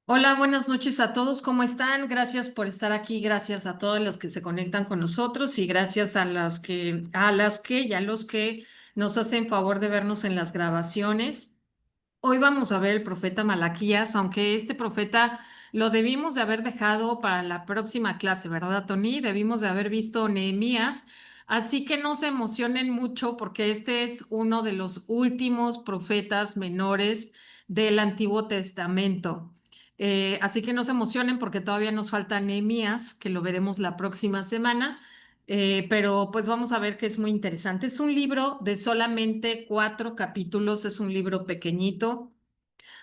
Hola, buenas noches a todos. ¿Cómo están? Gracias por estar aquí. Gracias a todas las que se conectan con nosotros y gracias a las que y a los que nos hacen favor de vernos en las grabaciones. Hoy vamos a ver el profeta Malaquías, aunque este profeta lo debimos de haber dejado para la próxima clase, ¿verdad, Tony? Debimos de haber visto Nehemías. Así que no se emocionen mucho porque este es uno de los últimos profetas menores del Antiguo Testamento. Así que no se emocionen porque todavía nos falta Nehemías, que lo veremos la próxima semana. Pero pues vamos a ver que es muy interesante. Es un libro de solamente 4 capítulos, es un libro pequeñito,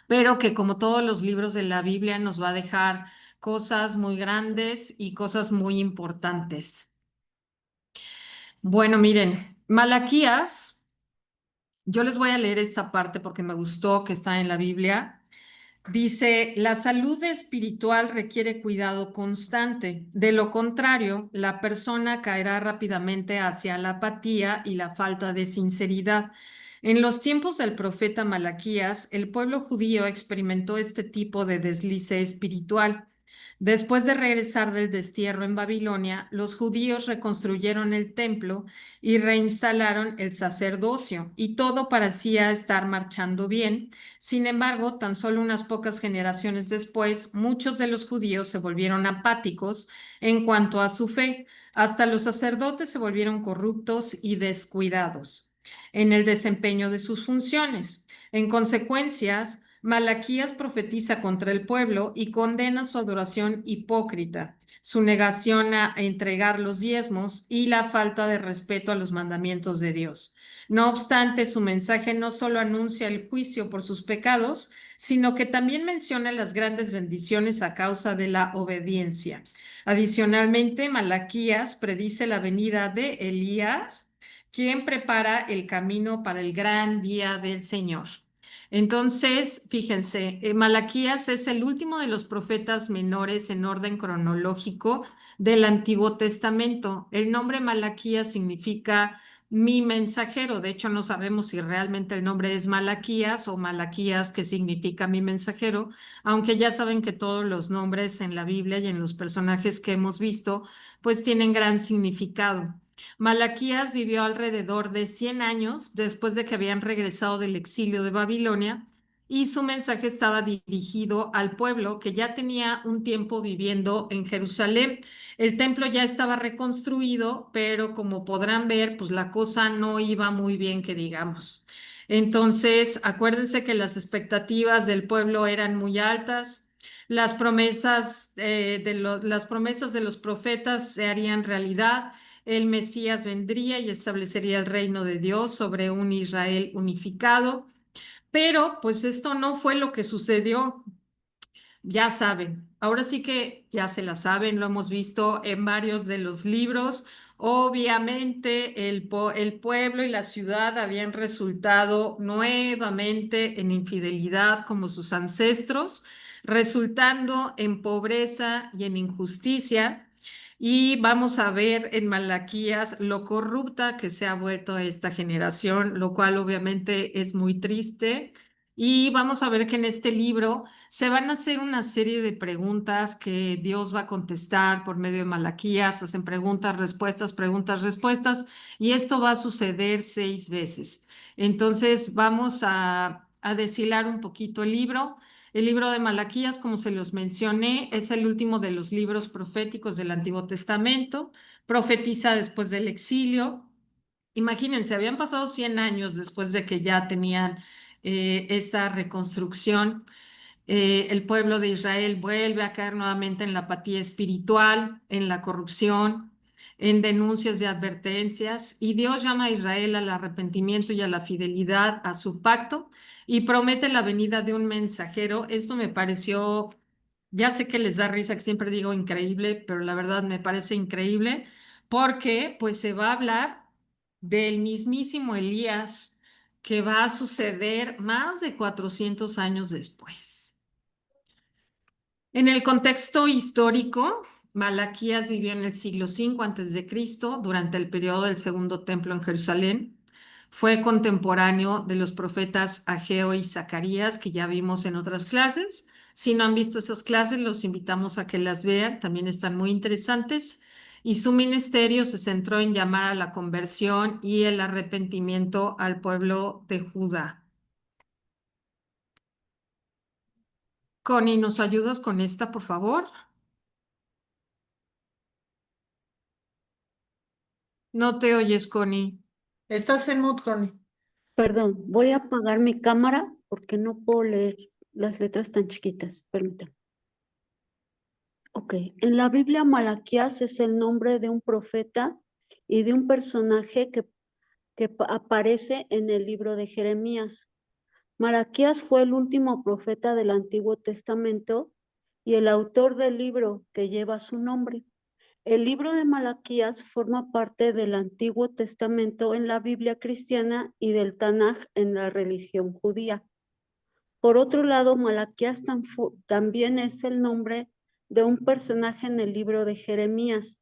pero que como todos los libros de la Biblia nos va a dejar cosas muy grandes y cosas muy importantes. Bueno, miren, Malaquías, yo les voy a leer esta parte porque me gustó que está en la Biblia. Dice, la salud espiritual requiere cuidado constante. De lo contrario, la persona caerá rápidamente hacia la apatía y la falta de sinceridad. En los tiempos del profeta Malaquías, el pueblo judío experimentó este tipo de deslice espiritual. Después de regresar del destierro en Babilonia, los judíos reconstruyeron el templo y reinstalaron el sacerdocio, y todo parecía estar marchando bien. Sin embargo, tan solo unas pocas generaciones después, muchos de los judíos se volvieron apáticos en cuanto a su fe. Hasta los sacerdotes se volvieron corruptos y descuidados en el desempeño de sus funciones. En consecuencia, Malaquías profetiza contra el pueblo y condena su adoración hipócrita, su negación a entregar los diezmos y la falta de respeto a los mandamientos de Dios. No obstante, su mensaje no solo anuncia el juicio por sus pecados, sino que también menciona las grandes bendiciones a causa de la obediencia. Adicionalmente, Malaquías predice la venida de Elías, quien prepara el camino para el gran día del Señor. Entonces, fíjense, Malaquías es el último de los profetas menores en orden cronológico del Antiguo Testamento. El nombre Malaquías significa mi mensajero. De hecho, no sabemos si realmente el nombre es Malaquías o Malaquías, que significa mi mensajero, aunque ya saben que todos los nombres en la Biblia y en los personajes que hemos visto, pues tienen gran significado. Malaquías vivió alrededor de 100 años después de que habían regresado del exilio de Babilonia y su mensaje estaba dirigido al pueblo que ya tenía un tiempo viviendo en Jerusalén. El templo ya estaba reconstruido, pero como podrán ver, pues la cosa no iba muy bien, que digamos. Entonces, acuérdense que las expectativas del pueblo eran muy altas. Las promesas de los profetas se harían realidad. El Mesías vendría y establecería el reino de Dios sobre un Israel unificado, pero pues esto no fue lo que sucedió. Ya saben, ahora sí que ya se la saben, lo hemos visto en varios de los libros. Obviamente el pueblo y la ciudad habían resultado nuevamente en infidelidad como sus ancestros, resultando en pobreza y en injusticia. Y vamos a ver en Malaquías lo corrupta que se ha vuelto esta generación, lo cual obviamente es muy triste. Y vamos a ver que en este libro se van a hacer una serie de preguntas que Dios va a contestar por medio de Malaquías. Hacen preguntas, respuestas, y esto va a suceder 6 veces. Entonces vamos a deshilar un poquito el libro. El libro de Malaquías, como se los mencioné, es el último de los libros proféticos del Antiguo Testamento. Profetiza después del exilio. Imagínense, habían pasado 100 años después de que ya tenían esa reconstrucción. El pueblo de Israel vuelve a caer nuevamente en la apatía espiritual, en la corrupción, en denuncias y advertencias, y Dios llama a Israel al arrepentimiento y a la fidelidad a su pacto y promete la venida de un mensajero. Esto me pareció, ya sé que les da risa, que siempre digo increíble, pero la verdad me parece increíble porque pues se va a hablar del mismísimo Elías, que va a suceder más de 400 años después. En el contexto histórico, Malaquías vivió en el siglo V antes de Cristo, durante el periodo del Segundo Templo en Jerusalén. Fue contemporáneo de los profetas Ageo y Zacarías, que ya vimos en otras clases. Si no han visto esas clases, los invitamos a que las vean, también están muy interesantes. Y su ministerio se centró en llamar a la conversión y el arrepentimiento al pueblo de Judá. Connie, ¿nos ayudas con esta, por favor? No te oyes, Connie. Estás en mute, Connie. Perdón, voy a apagar mi cámara porque no puedo leer las letras tan chiquitas. Permítame. Ok, en la Biblia Malaquías es el nombre de un profeta y de un personaje que aparece en el libro de Jeremías. Malaquías fue el último profeta del Antiguo Testamento y el autor del libro que lleva su nombre. El libro de Malaquías forma parte del Antiguo Testamento en la Biblia cristiana y del Tanaj en la religión judía. Por otro lado, Malaquías también es el nombre de un personaje en el libro de Jeremías.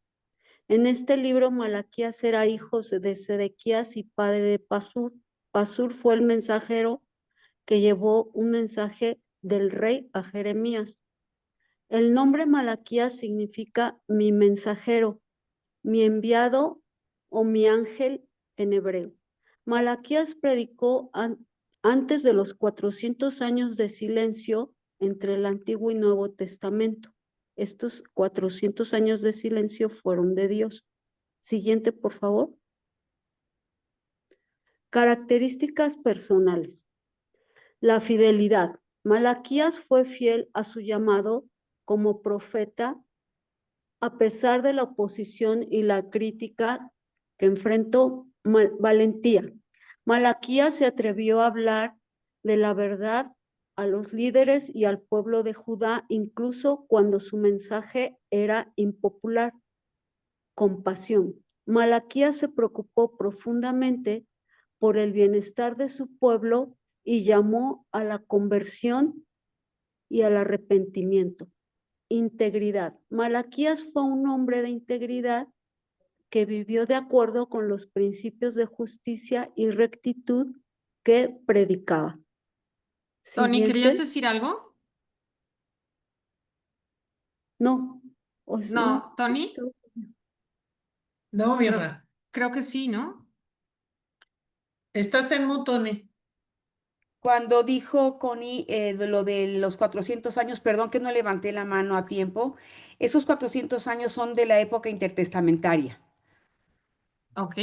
En este libro, Malaquías era hijo de Sedequías y padre de Pasur. Pasur fue el mensajero que llevó un mensaje del rey a Jeremías. El nombre Malaquías significa mi mensajero, mi enviado o mi ángel en hebreo. Malaquías predicó antes de los 400 años de silencio entre el Antiguo y Nuevo Testamento. Estos 400 años de silencio fueron de Dios. Siguiente, por favor. Características personales. La fidelidad. Malaquías fue fiel a su llamado como profeta a pesar de la oposición y la crítica que enfrentó. Valentía. Malaquías se atrevió a hablar de la verdad a los líderes y al pueblo de Judá, incluso cuando su mensaje era impopular. Compasión. Malaquías se preocupó profundamente por el bienestar de su pueblo y llamó a la conversión y al arrepentimiento. Integridad. Malaquías fue un hombre de integridad que vivió de acuerdo con los principios de justicia y rectitud que predicaba. Tony, ¿querías Siguiente. decir algo? No, no. No, Tony, No, creo, Mirna. creo que sí, ¿no? Estás en mute, Tony. Cuando dijo Connie de lo de los 400 años, perdón que no levanté la mano a tiempo, esos 400 años son de la época intertestamentaria. Ok.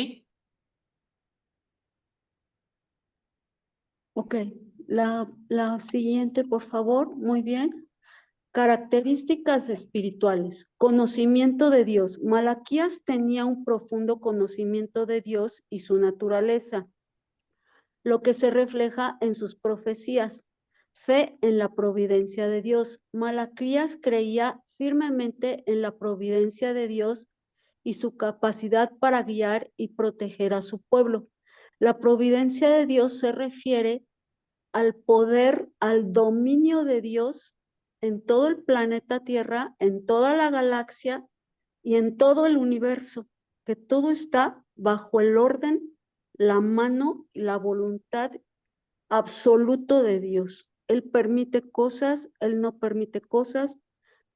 Ok, la siguiente, por favor. Muy bien. Características espirituales. Conocimiento de Dios. Malaquías tenía un profundo conocimiento de Dios y su naturaleza, lo que se refleja en sus profecías. Fe en la providencia de Dios. Malaquías creía firmemente en la providencia de Dios y su capacidad para guiar y proteger a su pueblo. La providencia de Dios se refiere al poder, al dominio de Dios en todo el planeta Tierra, en toda la galaxia y en todo el universo, que todo está bajo el orden, la mano y la voluntad absoluto de Dios. Él permite cosas, Él no permite cosas,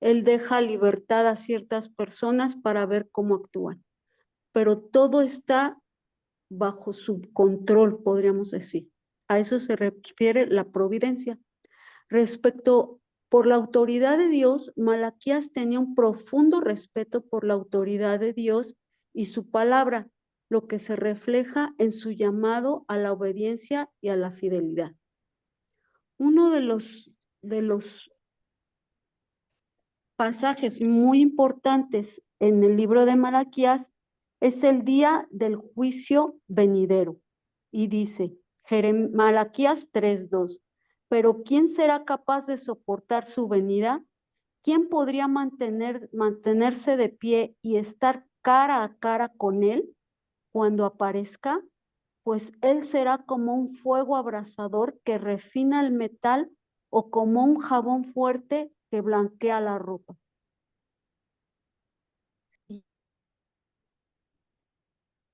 Él deja libertad a ciertas personas para ver cómo actúan, pero todo está bajo su control, podríamos decir. A eso se refiere la providencia. Respecto por la autoridad de Dios, Malaquías tenía un profundo respeto por la autoridad de Dios y su palabra, lo que se refleja en su llamado a la obediencia y a la fidelidad. Uno de los pasajes muy importantes en el libro de Malaquías es el día del juicio venidero. Y dice, Malaquías 3:2, pero ¿quién será capaz de soportar su venida? ¿Quién podría mantenerse de pie y estar cara a cara con él cuando aparezca? Pues él será como un fuego abrasador que refina el metal o como un jabón fuerte que blanquea la ropa.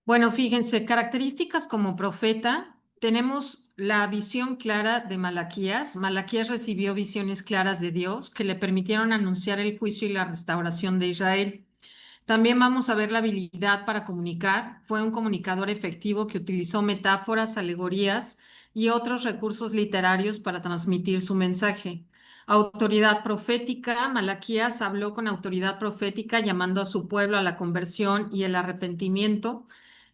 Bueno, fíjense, características como profeta. tenemos la visión clara de Malaquías. Malaquías recibió visiones claras de Dios que le permitieron anunciar el juicio y la restauración de Israel. También vamos a ver la habilidad para comunicar. Fue un comunicador efectivo que utilizó metáforas, alegorías y otros recursos literarios para transmitir su mensaje. Autoridad profética. Malaquías habló con autoridad profética llamando a su pueblo a la conversión y el arrepentimiento.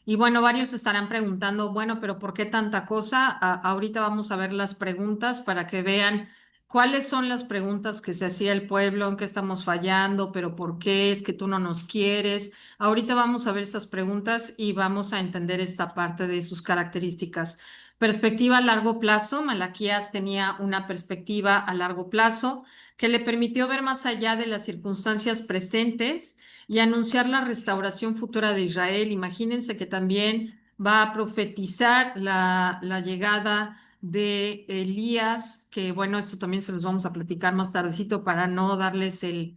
Y bueno, varios estarán preguntando, bueno, pero ¿por qué tanta cosa? Ahorita vamos a ver las preguntas para que vean cuáles son las preguntas que se hacía el pueblo, en qué estamos fallando, pero ¿por qué es que tú no nos quieres? Ahorita vamos a ver esas preguntas y vamos a entender esta parte de sus características. Perspectiva a largo plazo. Malaquías tenía una perspectiva a largo plazo que le permitió ver más allá de las circunstancias presentes y anunciar la restauración futura de Israel. Imagínense que también va a profetizar la llegada de Elías, que bueno, esto también se los vamos a platicar más tardecito para no darles el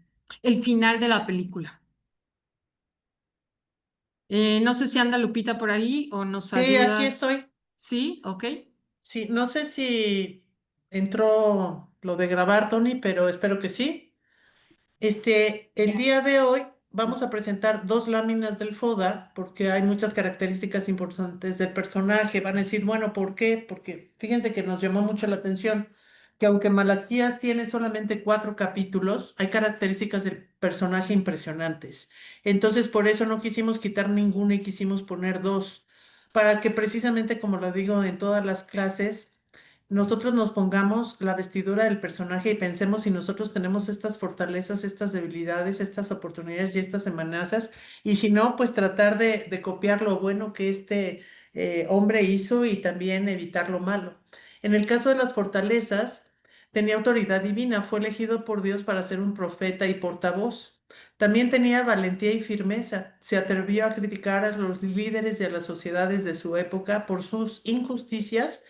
final de la película. No sé si anda Lupita por ahí o nos Sí, aquí ayudas. estoy. Sí, ok. Sí, no sé si entró lo de grabar, Tony, pero espero que sí. El día de hoy vamos a presentar dos láminas del FODA porque hay muchas características importantes del personaje. Van a decir, bueno, ¿por qué? Porque fíjense que nos llamó mucho la atención que aunque Malaquías tiene solamente 4 capítulos, hay características del personaje impresionantes. Entonces, por eso no quisimos quitar ninguna y quisimos poner dos, para que precisamente, como lo digo en todas las clases, nosotros nos pongamos la vestidura del personaje y pensemos si nosotros tenemos estas fortalezas, estas debilidades, estas oportunidades y estas amenazas, y si no, pues tratar de copiar lo bueno que este hombre hizo y también evitar lo malo. En el caso de las fortalezas, tenía autoridad divina, fue elegido por Dios para ser un profeta y portavoz. También tenía valentía y firmeza. Se atrevió a criticar a los líderes y a las sociedades de su época por sus injusticias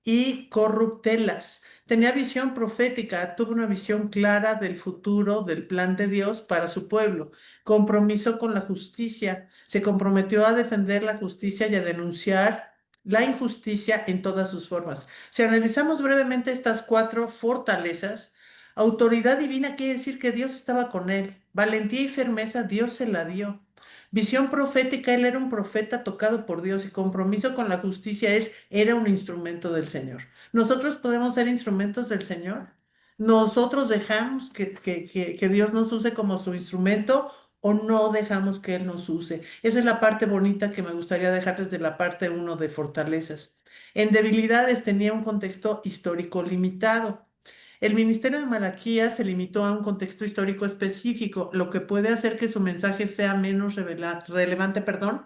y corruptelas. Tenía visión profética, tuvo una visión clara del futuro, del plan de Dios para su pueblo. Compromiso con la justicia. Se comprometió a defender la justicia y a denunciar la injusticia en todas sus formas. Si analizamos brevemente estas 4 fortalezas, autoridad divina quiere decir que Dios estaba con él. Valentía y firmeza, Dios se la dio. Visión profética, él era un profeta tocado por Dios y compromiso con la justicia era un instrumento del Señor. Nosotros podemos ser instrumentos del Señor. Nosotros dejamos que Dios nos use como su instrumento o no dejamos que Él nos use. Esa es la parte bonita que me gustaría dejarles de la parte uno de fortalezas. En debilidades tenía un contexto histórico limitado. El ministerio de Malaquías se limitó a un contexto histórico específico, lo que puede hacer que su mensaje sea menos relevante, perdón,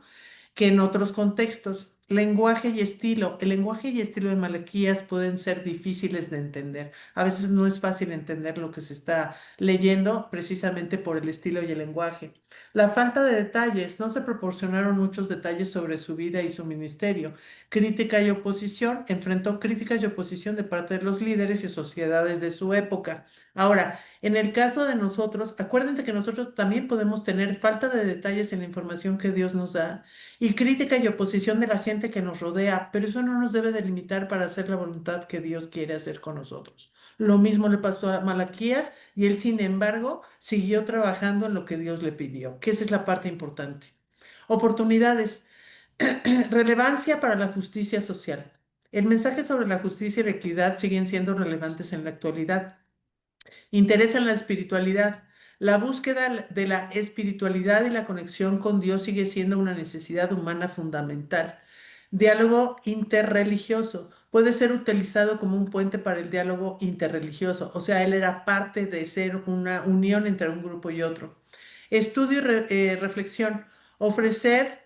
que en otros contextos. Lenguaje y estilo. El lenguaje y estilo de Malaquías pueden ser difíciles de entender. A veces no es fácil entender lo que se está leyendo precisamente por el estilo y el lenguaje. La falta de detalles. No se proporcionaron muchos detalles sobre su vida y su ministerio. Crítica y oposición. Enfrentó críticas y oposición de parte de los líderes y sociedades de su época. Ahora, en el caso de nosotros, acuérdense que nosotros también podemos tener falta de detalles en la información que Dios nos da y crítica y oposición de la gente que nos rodea, pero eso no nos debe delimitar para hacer la voluntad que Dios quiere hacer con nosotros. Lo mismo le pasó a Malaquías y él, sin embargo, siguió trabajando en lo que Dios le pidió, que esa es la parte importante. Oportunidades. Relevancia para la justicia social. El mensaje sobre la justicia y la equidad siguen siendo relevantes en la actualidad. Interesa en la espiritualidad. La búsqueda de la espiritualidad y la conexión con Dios sigue siendo una necesidad humana fundamental. Diálogo interreligioso. Puede ser utilizado como un puente para el diálogo interreligioso. O sea, él era parte de ser una unión entre un grupo y otro. Estudio y reflexión. Ofrecer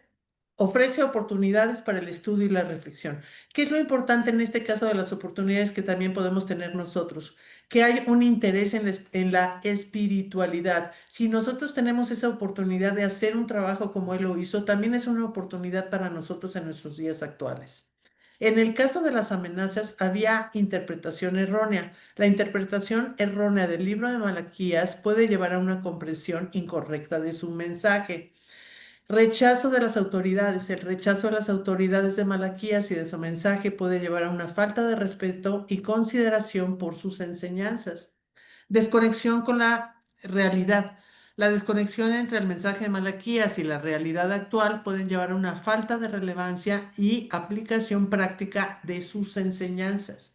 Ofrece oportunidades para el estudio y la reflexión. ¿Qué es lo importante en este caso de las oportunidades que también podemos tener nosotros? Que hay un interés en la espiritualidad. Si nosotros tenemos esa oportunidad de hacer un trabajo como él lo hizo, también es una oportunidad para nosotros en nuestros días actuales. En el caso de las amenazas, había interpretación errónea. La interpretación errónea del libro de Malaquías puede llevar a una comprensión incorrecta de su mensaje. Rechazo de las autoridades. El rechazo de las autoridades de Malaquías y de su mensaje puede llevar a una falta de respeto y consideración por sus enseñanzas. Desconexión con la realidad. La desconexión entre el mensaje de Malaquías y la realidad actual pueden llevar a una falta de relevancia y aplicación práctica de sus enseñanzas.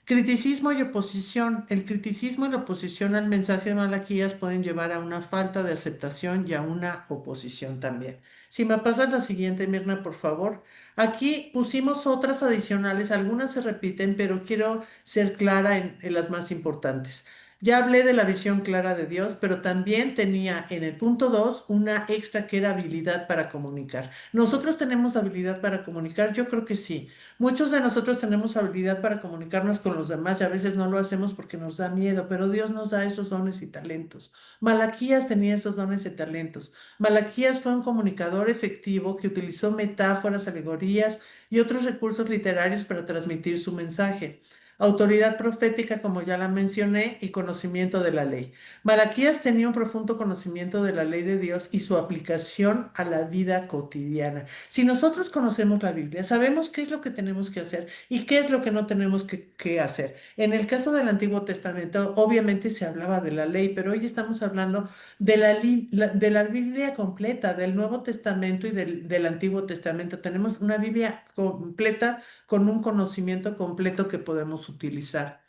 Criticismo y oposición. El criticismo y la oposición al mensaje de Malaquías pueden llevar a una falta de aceptación y a una oposición también. Si me pasas la siguiente, Mirna, por favor. Aquí pusimos otras adicionales, algunas se repiten, pero quiero ser clara en las más importantes. Ya hablé de la visión clara de Dios, pero también tenía en el punto 2 una extra que era habilidad para comunicar. ¿Nosotros tenemos habilidad para comunicar? Yo creo que sí. Muchos de nosotros tenemos habilidad para comunicarnos con los demás y a veces no lo hacemos porque nos da miedo, pero Dios nos da esos dones y talentos. Malaquías tenía esos dones y talentos. Malaquías fue un comunicador efectivo que utilizó metáforas, alegorías y otros recursos literarios para transmitir su mensaje. Autoridad profética, como ya la mencioné, y conocimiento de la ley. Malaquías tenía un profundo conocimiento de la ley de Dios y su aplicación a la vida cotidiana. Si nosotros conocemos la Biblia, sabemos qué es lo que tenemos que hacer y qué es lo que no tenemos que hacer. En el caso del Antiguo Testamento, obviamente se hablaba de la ley, pero hoy estamos hablando de la Biblia completa, del Nuevo Testamento y del Antiguo Testamento. Tenemos una Biblia completa con un conocimiento completo que podemos utilizar.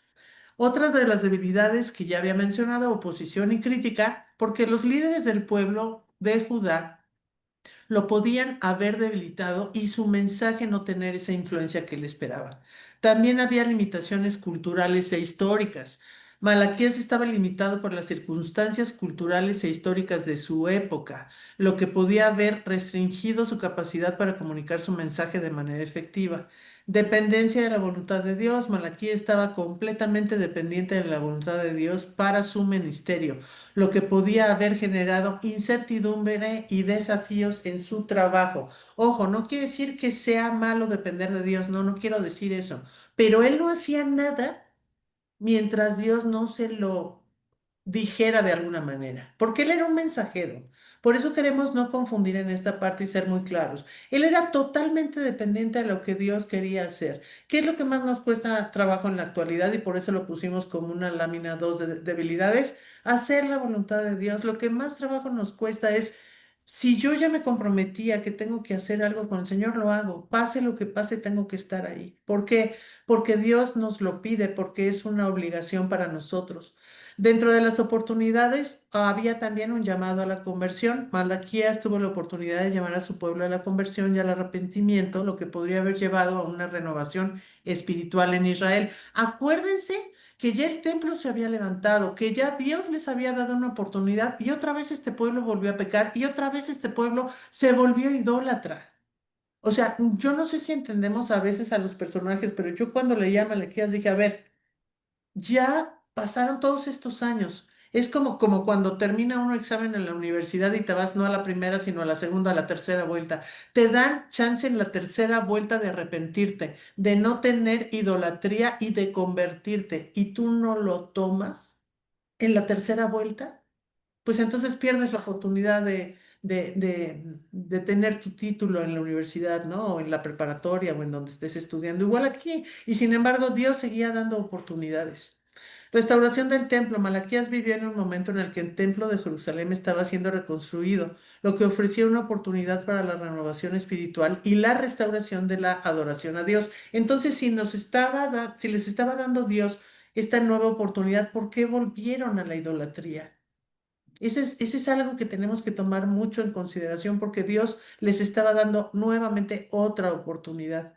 Otra de las debilidades que ya había mencionado, oposición y crítica, porque los líderes del pueblo de Judá lo podían haber debilitado y su mensaje no tener esa influencia que él esperaba. También había limitaciones culturales e históricas. Malaquías estaba limitado por las circunstancias culturales e históricas de su época, lo que podía haber restringido su capacidad para comunicar su mensaje de manera efectiva. Dependencia de la voluntad de Dios. Malaquías estaba completamente dependiente de la voluntad de Dios para su ministerio, lo que podía haber generado incertidumbre y desafíos en su trabajo. Ojo, no quiere decir que sea malo depender de Dios, no, no quiero decir eso, pero él no hacía nada mientras Dios no se lo dijera de alguna manera, porque él era un mensajero. Por eso queremos no confundir en esta parte y ser muy claros. Él era totalmente dependiente de lo que Dios quería hacer. ¿Qué es lo que más nos cuesta trabajo en la actualidad? Y por eso lo pusimos como una lámina 2 de debilidades. Hacer la voluntad de Dios. Lo que más trabajo nos cuesta es, si yo ya me comprometí a que tengo que hacer algo con el Señor, lo hago. Pase lo que pase, tengo que estar ahí. ¿Por qué? Porque Dios nos lo pide, porque es una obligación para nosotros. Dentro de las oportunidades, había también un llamado a la conversión. Malaquías tuvo la oportunidad de llamar a su pueblo a la conversión y al arrepentimiento, lo que podría haber llevado a una renovación espiritual en Israel. Acuérdense que ya el templo se había levantado, que ya Dios les había dado una oportunidad y otra vez este pueblo volvió a pecar y otra vez este pueblo se volvió idólatra. O sea, yo no sé si entendemos a veces a los personajes, pero yo cuando leía a Malaquías dije, a ver, ya pasaron todos estos años. Es como cuando termina un examen en la universidad y te vas no a la primera, sino a la segunda, a la tercera vuelta. Te dan chance en la tercera vuelta de arrepentirte, de no tener idolatría y de convertirte. Y tú no lo tomas en la tercera vuelta, pues entonces pierdes la oportunidad de tener tu título en la universidad, ¿no? O en la preparatoria o en donde estés estudiando. Igual aquí. Y sin embargo, Dios seguía dando oportunidades. Restauración del templo. Malaquías vivió en un momento en el que el templo de Jerusalén estaba siendo reconstruido, lo que ofrecía una oportunidad para la renovación espiritual y la restauración de la adoración a Dios. Entonces, si les estaba dando Dios esta nueva oportunidad, ¿por qué volvieron a la idolatría? Ese es algo que tenemos que tomar mucho en consideración porque Dios les estaba dando nuevamente otra oportunidad.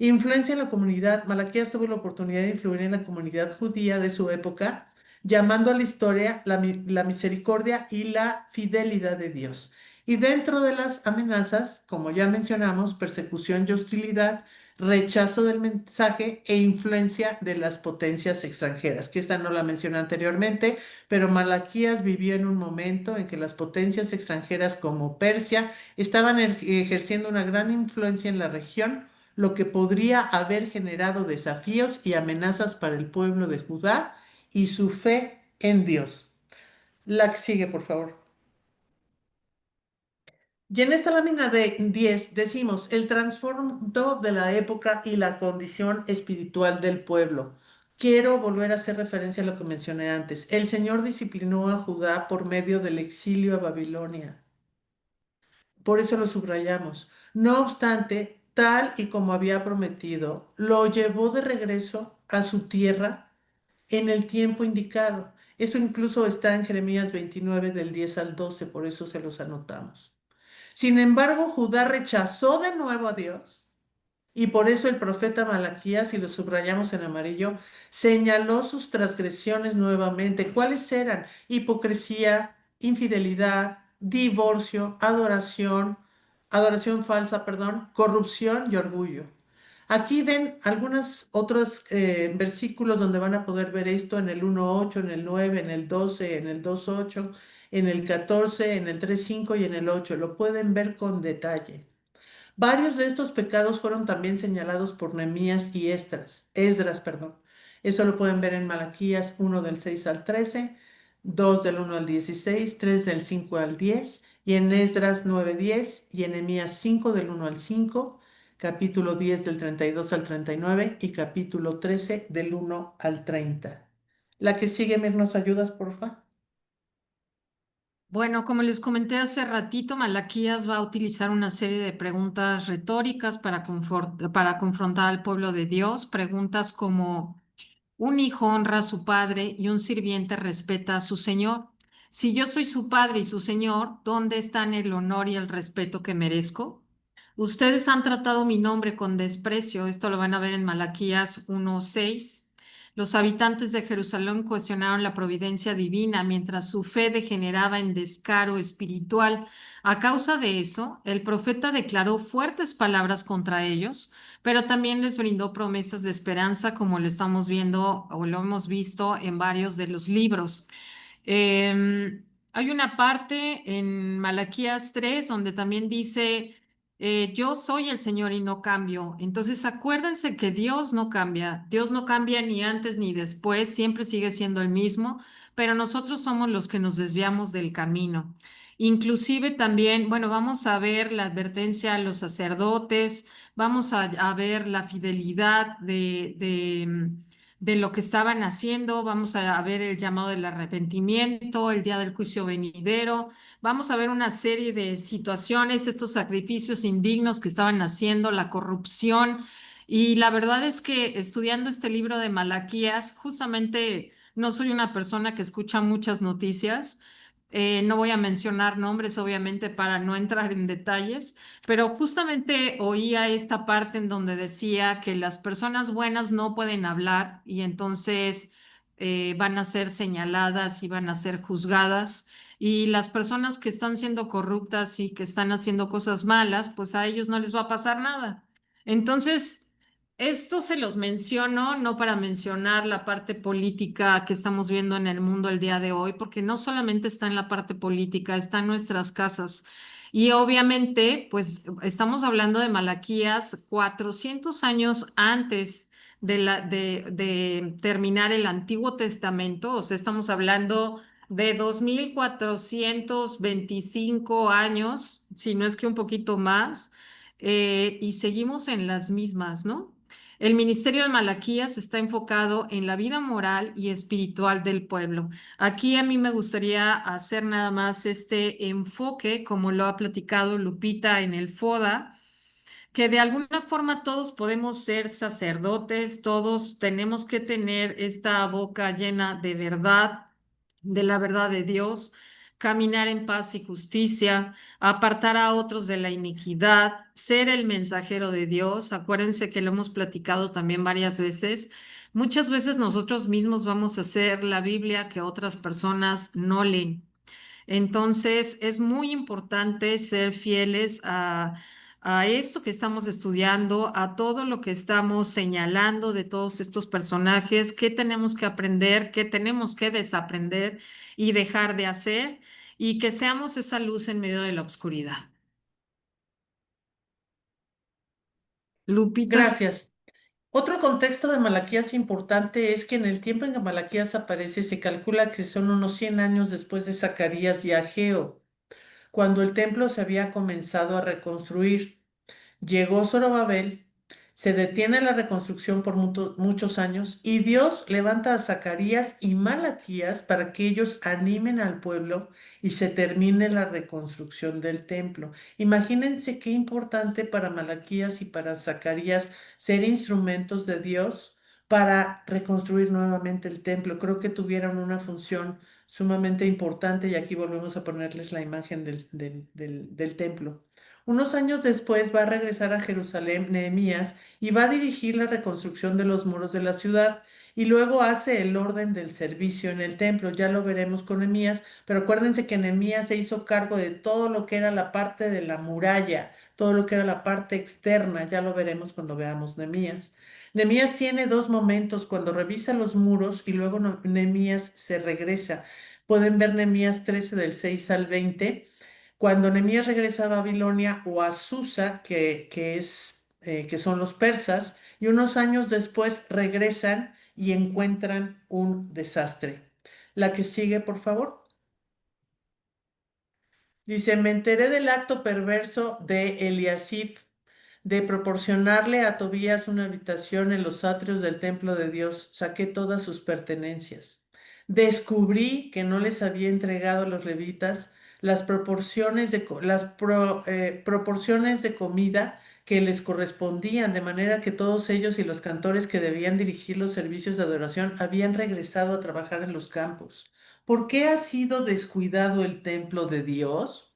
Influencia en la comunidad. Malaquías tuvo la oportunidad de influir en la comunidad judía de su época, llamando a la historia la misericordia y la fidelidad de Dios. Y dentro de las amenazas, como ya mencionamos, persecución y hostilidad, rechazo del mensaje e influencia de las potencias extranjeras, que esta no la mencioné anteriormente, pero Malaquías vivió en un momento en que las potencias extranjeras como Persia estaban ejerciendo una gran influencia en la región, lo que podría haber generado desafíos y amenazas para el pueblo de Judá y su fe en Dios. La que sigue, por favor. Y en esta lámina de 10 decimos el trasfondo de la época y la condición espiritual del pueblo. Quiero volver a hacer referencia a lo que mencioné antes. El Señor disciplinó a Judá por medio del exilio a Babilonia. Por eso lo subrayamos. No obstante, tal y como había prometido, lo llevó de regreso a su tierra en el tiempo indicado. Eso incluso está en Jeremías 29 del 10 al 12, por eso se los anotamos. Sin embargo, Judá rechazó de nuevo a Dios y por eso el profeta Malaquías, y lo subrayamos en amarillo, señaló sus transgresiones nuevamente. ¿Cuáles eran? Hipocresía, infidelidad, divorcio, adoración falsa, perdón, corrupción y orgullo. Aquí ven algunos otros versículos donde van a poder ver esto en el 1:8, en el 9, en el 12, en el 2:8, en el 14, en el 3:5 y en el 8. Lo pueden ver con detalle. Varios de estos pecados fueron también señalados por Nehemías y Esdras, perdón. Eso lo pueden ver en Malaquías 1 del 6 al 13, 2 del 1 al 16, 3 del 5 al 10 y en Esdras 9:10 y en Nehemías 5 del 1 al 5, capítulo 10 del 32 al 39 y capítulo 13 del 1 al 30. La que sigue, Mir, ¿nos ayudas, porfa? Bueno, como les comenté hace ratito, Malaquías va a utilizar una serie de preguntas retóricas para confrontar al pueblo de Dios. Preguntas como: un hijo honra a su padre y un sirviente respeta a su señor. Si yo soy su padre y su señor, ¿dónde están el honor y el respeto que merezco? Ustedes han tratado mi nombre con desprecio. Esto lo van a ver en Malaquías 1:6. Los habitantes de Jerusalén cuestionaron la providencia divina mientras su fe degeneraba en descaro espiritual. A causa de eso, el profeta declaró fuertes palabras contra ellos, pero también les brindó promesas de esperanza, como lo estamos viendo o lo hemos visto en varios de los libros. Hay una parte en Malaquías 3 donde también dice, yo soy el Señor y no cambio. Entonces acuérdense que Dios no cambia ni antes ni después, siempre sigue siendo el mismo, pero nosotros somos los que nos desviamos del camino. Inclusive también, bueno, vamos a ver la advertencia a los sacerdotes, vamos a ver la fidelidad de lo que estaban haciendo, vamos a ver el llamado del arrepentimiento, el día del juicio venidero, vamos a ver una serie de situaciones, estos sacrificios indignos que estaban haciendo, la corrupción. Y la verdad es que estudiando este libro de Malaquías, justamente no soy una persona que escucha muchas noticias. No voy a mencionar nombres, obviamente, para no entrar en detalles, pero justamente oía esta parte en donde decía que las personas buenas no pueden hablar y entonces van a ser señaladas y van a ser juzgadas. Y las personas que están siendo corruptas y que están haciendo cosas malas, pues a ellos no les va a pasar nada. Entonces, esto se los menciono no para mencionar la parte política que estamos viendo en el mundo el día de hoy, porque no solamente está en la parte política, está en nuestras casas. Y obviamente, pues estamos hablando de Malaquías 400 años antes de terminar el Antiguo Testamento, o sea, estamos hablando de 2425 años, si no es que un poquito más, y seguimos en las mismas, ¿no? El ministerio de Malaquías está enfocado en la vida moral y espiritual del pueblo. Aquí a mí me gustaría hacer nada más este enfoque, como lo ha platicado Lupita en el FODA, que de alguna forma todos podemos ser sacerdotes, todos tenemos que tener esta boca llena de verdad, de la verdad de Dios, caminar en paz y justicia, apartar a otros de la iniquidad, ser el mensajero de Dios. Acuérdense que lo hemos platicado también varias veces. Muchas veces nosotros mismos vamos a hacer la Biblia que otras personas no leen. Entonces, es muy importante ser fieles a esto que estamos estudiando, a todo lo que estamos señalando de todos estos personajes, qué tenemos que aprender, qué tenemos que desaprender y dejar de hacer, y que seamos esa luz en medio de la oscuridad. Lupita. Gracias. Otro contexto de Malaquías importante es que en el tiempo en que Malaquías aparece se calcula que son unos 100 años después de Zacarías y Ageo. cuando el templo se había comenzado a reconstruir. Llegó Zorobabel, se detiene la reconstrucción por muchos años y Dios levanta a Zacarías y Malaquías para que ellos animen al pueblo y se termine la reconstrucción del templo. Imagínense qué importante para Malaquías y para Zacarías ser instrumentos de Dios para reconstruir nuevamente el templo. Creo que tuvieron una función sumamente importante y aquí volvemos a ponerles la imagen del templo. Unos años después va a regresar a Jerusalén Nehemías y va a dirigir la reconstrucción de los muros de la ciudad y luego hace el orden del servicio en el templo. Ya lo veremos con Nehemías, pero acuérdense que Nehemías se hizo cargo de todo lo que era la parte de la muralla, todo lo que era la parte externa. Ya lo veremos cuando veamos Nehemías. Nehemías tiene dos momentos, cuando revisa los muros y luego Nehemías se regresa. Pueden ver Nehemías 13 del 6 al 20. Cuando Nehemías regresa a Babilonia o a Susa, que son los persas, y unos años después regresan y encuentran un desastre. La que sigue, por favor. Dice, me enteré del acto perverso de Eliasib de proporcionarle a Tobías una habitación en los atrios del templo de Dios. Saqué todas sus pertenencias. Descubrí que no les había entregado a los levitas las proporciones de comida que les correspondían, de manera que todos ellos y los cantores que debían dirigir los servicios de adoración habían regresado a trabajar en los campos. ¿Por qué ha sido descuidado el templo de Dios?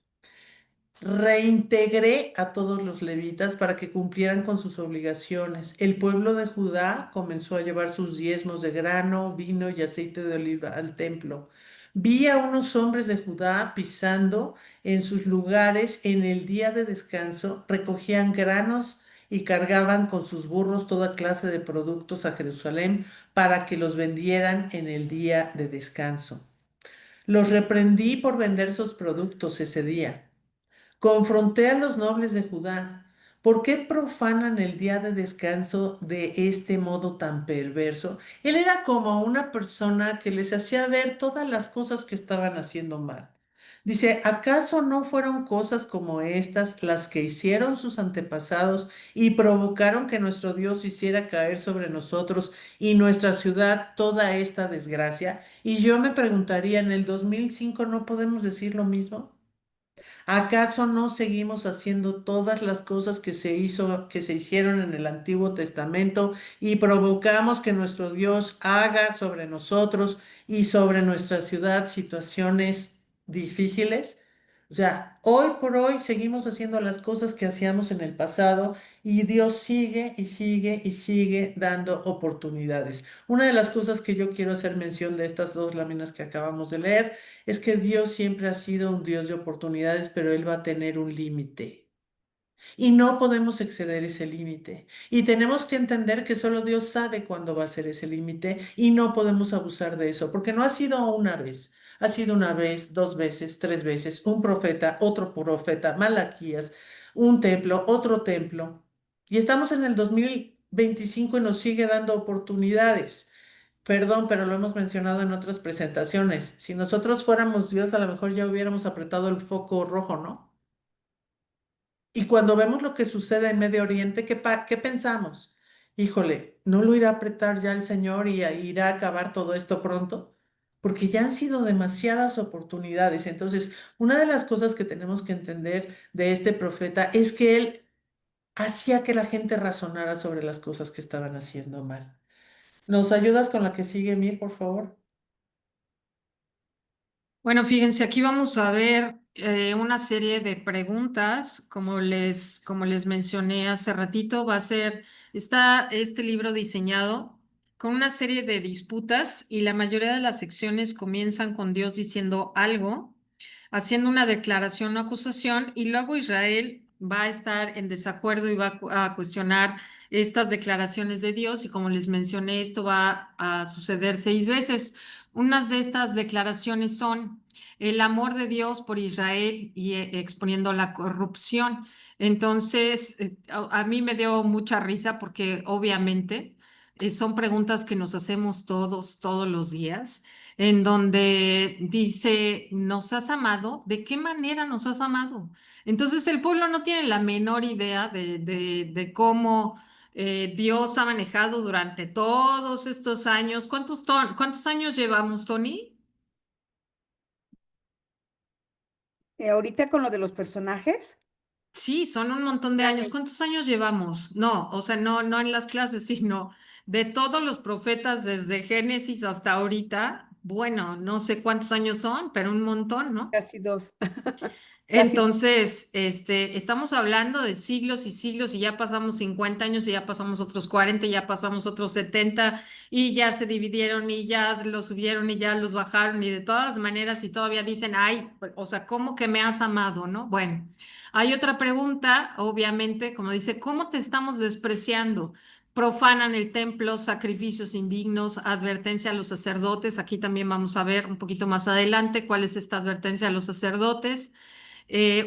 Reintegré a todos los levitas para que cumplieran con sus obligaciones. El pueblo de Judá comenzó a llevar sus diezmos de grano, vino y aceite de oliva al templo. Vi a unos hombres de Judá pisando en sus lugares en el día de descanso, recogían granos y cargaban con sus burros toda clase de productos a Jerusalén para que los vendieran en el día de descanso. Los reprendí por vender sus productos ese día. Confronté a los nobles de Judá. ¿Por qué profanan el día de descanso de este modo tan perverso? Él era como una persona que les hacía ver todas las cosas que estaban haciendo mal. Dice, ¿acaso no fueron cosas como estas las que hicieron sus antepasados y provocaron que nuestro Dios hiciera caer sobre nosotros y nuestra ciudad toda esta desgracia? Y yo me preguntaría, ¿en el 2005 no podemos decir lo mismo? ¿Acaso no seguimos haciendo todas las cosas que se hicieron en el Antiguo Testamento y provocamos que nuestro Dios haga sobre nosotros y sobre nuestra ciudad situaciones difíciles? O sea, hoy por hoy seguimos haciendo las cosas que hacíamos en el pasado y Dios sigue y sigue y sigue dando oportunidades. Una de las cosas que yo quiero hacer mención de estas dos láminas que acabamos de leer es que Dios siempre ha sido un Dios de oportunidades, pero Él va a tener un límite. Y no podemos exceder ese límite. Y tenemos que entender que solo Dios sabe cuándo va a ser ese límite y no podemos abusar de eso, porque no ha sido una vez. Ha sido una vez, dos veces, tres veces, un profeta, otro profeta, Malaquías, un templo, otro templo. Y estamos en el 2025 y nos sigue dando oportunidades. Perdón, pero lo hemos mencionado en otras presentaciones. Si nosotros fuéramos Dios, a lo mejor ya hubiéramos apretado el foco rojo, ¿no? Y cuando vemos lo que sucede en Medio Oriente, ¿qué pensamos? Híjole, ¿no lo irá a apretar ya el Señor y irá a acabar todo esto pronto? Porque ya han sido demasiadas oportunidades. Entonces, una de las cosas que tenemos que entender de este profeta es que él hacía que la gente razonara sobre las cosas que estaban haciendo mal. ¿Nos ayudas con la que sigue, Mir, por favor? Bueno, fíjense, aquí vamos a ver una serie de preguntas, como les mencioné hace ratito, está este libro diseñado con una serie de disputas y la mayoría de las secciones comienzan con Dios diciendo algo, haciendo una declaración o acusación, y luego Israel va a estar en desacuerdo y va a cuestionar estas declaraciones de Dios, y como les mencioné, esto va a suceder 6 veces. Unas de estas declaraciones son el amor de Dios por Israel y exponiendo la corrupción. Entonces, a mí me dio mucha risa porque obviamente son preguntas que nos hacemos todos los días, en donde dice, ¿nos has amado? ¿De qué manera nos has amado? Entonces el pueblo no tiene la menor idea de cómo Dios ha manejado durante todos estos años. ¿Cuántos años llevamos, Tony? Ahorita con lo de los personajes, Sí, son un montón de años. años. ¿Cuántos años llevamos? No, o sea, no en las clases, sino de todos los profetas desde Génesis hasta ahorita. Bueno, no sé cuántos años son, pero un montón, ¿no? Casi dos. Casi dos. Entonces, estamos hablando de siglos y siglos y ya pasamos 50 años y ya pasamos otros 40 y ya pasamos otros 70 y ya se dividieron y ya los subieron y ya los bajaron y de todas maneras y todavía dicen, ay, o sea, ¿cómo que me has amado, no? Bueno, hay otra pregunta, obviamente, como dice, ¿cómo te estamos despreciando? Profanan el templo, sacrificios indignos, advertencia a los sacerdotes. Aquí también vamos a ver un poquito más adelante cuál es esta advertencia a los sacerdotes.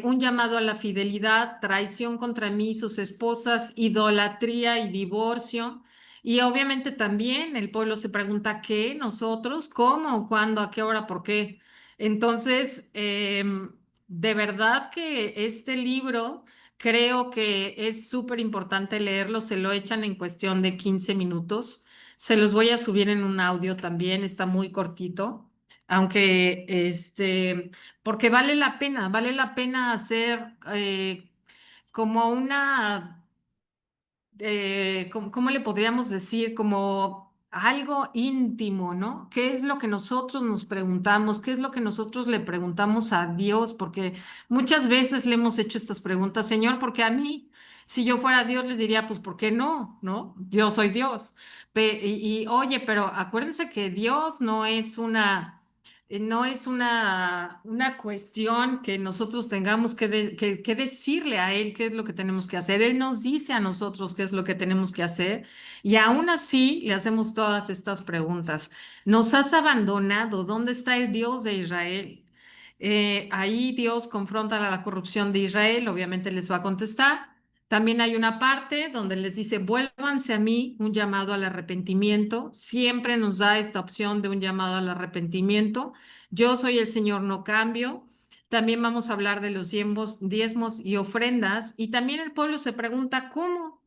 Un llamado a la fidelidad, traición contra mí y sus esposas, idolatría y divorcio. Y obviamente también el pueblo se pregunta, ¿qué? ¿Nosotros? ¿Cómo? ¿Cuándo? ¿A qué hora? ¿Por qué? Entonces, de verdad que este libro creo que es súper importante leerlo, se lo echan en cuestión de 15 minutos. Se los voy a subir en un audio también, está muy cortito, aunque porque vale la pena hacer como una, ¿cómo le podríamos decir? Como algo íntimo, ¿no? ¿Qué es lo que nosotros nos preguntamos? ¿Qué es lo que nosotros le preguntamos a Dios? Porque muchas veces le hemos hecho estas preguntas, Señor, porque a mí, si yo fuera Dios, le diría, pues, ¿por qué no? ¿No? Yo soy Dios. Oye, pero acuérdense que Dios no es una cuestión que nosotros tengamos que decirle a Él qué es lo que tenemos que hacer. Él nos dice a nosotros qué es lo que tenemos que hacer y aún así le hacemos todas estas preguntas. ¿Nos has abandonado? ¿Dónde está el Dios de Israel? Ahí Dios confronta la corrupción de Israel, obviamente les va a contestar. También hay una parte donde les dice, vuélvanse a mí, un llamado al arrepentimiento. Siempre nos da esta opción de un llamado al arrepentimiento. Yo soy el Señor, no cambio. También vamos a hablar de los diezmos y ofrendas. Y también el pueblo se pregunta, ¿cómo?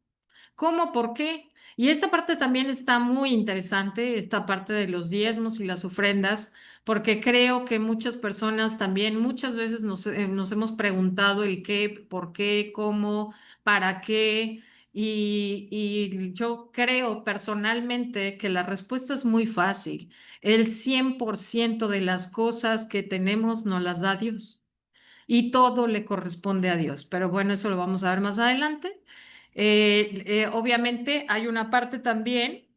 ¿Cómo? ¿Por qué? Y esta parte también está muy interesante, esta parte de los diezmos y las ofrendas, porque creo que muchas personas también muchas veces nos hemos preguntado el qué, por qué, cómo, para qué. Y yo creo personalmente que la respuesta es muy fácil. El 100% de las cosas que tenemos nos las da Dios y todo le corresponde a Dios. Pero bueno, eso lo vamos a ver más adelante. Obviamente hay una parte también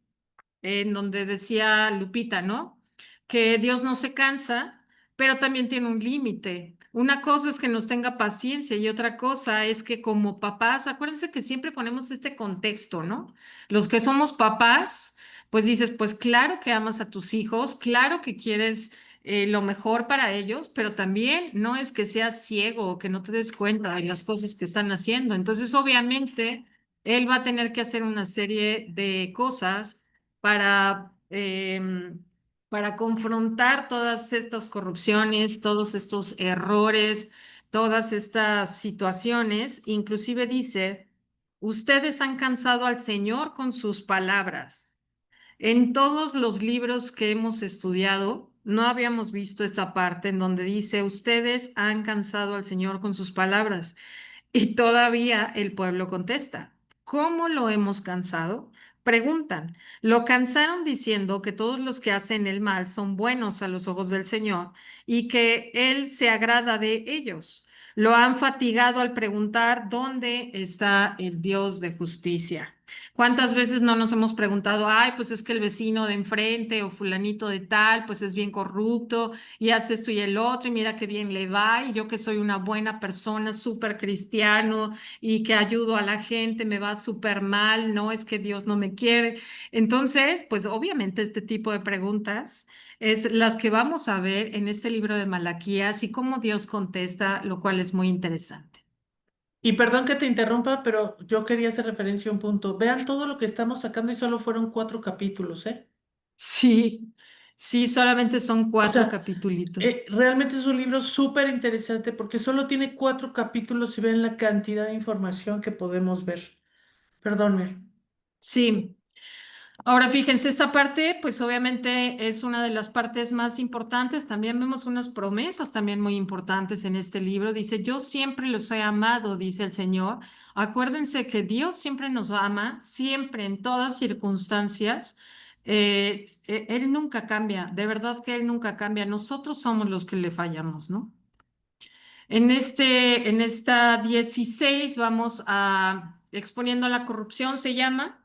en donde decía Lupita, ¿no? Que Dios no se cansa, pero también tiene un límite. Una cosa es que nos tenga paciencia y otra cosa es que como papás, acuérdense que siempre ponemos este contexto, ¿no? Los que somos papás, pues dices, pues claro que amas a tus hijos, claro que quieres lo mejor para ellos, pero también no es que seas ciego o que no te des cuenta de las cosas que están haciendo. Entonces, obviamente, él va a tener que hacer una serie de cosas para confrontar todas estas corrupciones, todos estos errores, todas estas situaciones. Inclusive dice, ustedes han cansado al Señor con sus palabras. En todos los libros que hemos estudiado, no habíamos visto esta parte en donde dice, ustedes han cansado al Señor con sus palabras. Y todavía el pueblo contesta, ¿cómo lo hemos cansado? Preguntan, lo cansaron diciendo que todos los que hacen el mal son buenos a los ojos del Señor y que Él se agrada de ellos. Lo han fatigado al preguntar dónde está el Dios de justicia. ¿Cuántas veces no nos hemos preguntado, ay, pues es que el vecino de enfrente o fulanito de tal, pues es bien corrupto y hace esto y el otro, y mira qué bien le va, y yo que soy una buena persona, súper cristiano y que ayudo a la gente, me va súper mal, no es que Dios no me quiere? Entonces, pues obviamente este tipo de preguntas es las que vamos a ver en este libro de Malaquías y cómo Dios contesta, lo cual es muy interesante. Y perdón que te interrumpa, pero yo quería hacer referencia a un punto. Vean todo lo que estamos sacando y solo fueron 4 capítulos, ¿eh? Sí, sí, solamente son O 4 capítulos. realmente es un libro súper interesante porque solo tiene 4 capítulos y ven la cantidad de información que podemos ver. Perdón, Mir. Sí. Ahora fíjense, esta parte, pues obviamente es una de las partes más importantes. También vemos unas promesas también muy importantes en este libro. Dice, yo siempre los he amado, dice el Señor. Acuérdense que Dios siempre nos ama, siempre, en todas circunstancias. Él nunca cambia, de verdad que Él nunca cambia. Nosotros somos los que le fallamos, ¿no? En esta 16 vamos a exponiendo la corrupción, se llama.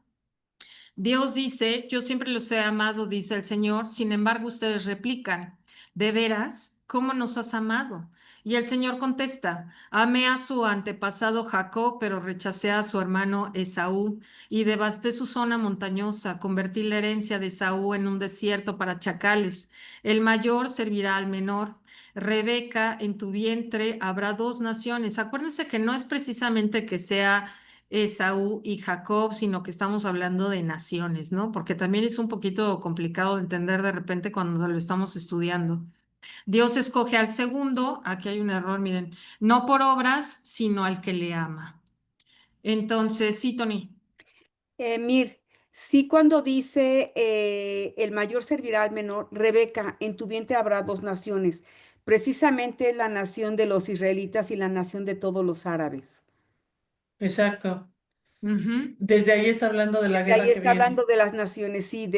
Dios dice, yo siempre los he amado, dice el Señor, sin embargo ustedes replican, ¿de veras? ¿Cómo nos has amado? Y el Señor contesta, amé a su antepasado Jacob, pero rechacé a su hermano Esaú y devasté su zona montañosa, convertí la herencia de Esaú en un desierto para chacales. El mayor servirá al menor. Rebeca, en tu vientre habrá dos naciones. Acuérdense que no es precisamente que sea Esaú y Jacob, sino que estamos hablando de naciones, ¿no? Porque también es un poquito complicado de entender de repente cuando lo estamos estudiando. Dios escoge al segundo, aquí hay un error, miren, no por obras, sino al que le ama. Entonces, sí, Tony. Mir, sí cuando dice el mayor servirá al menor, Rebeca, en tu vientre habrá dos naciones, precisamente la nación de los israelitas y la nación de todos los árabes. Exacto. Ujú. Desde ahí está hablando de la Desde ahí guerra que está hablando viene. de las naciones, sí,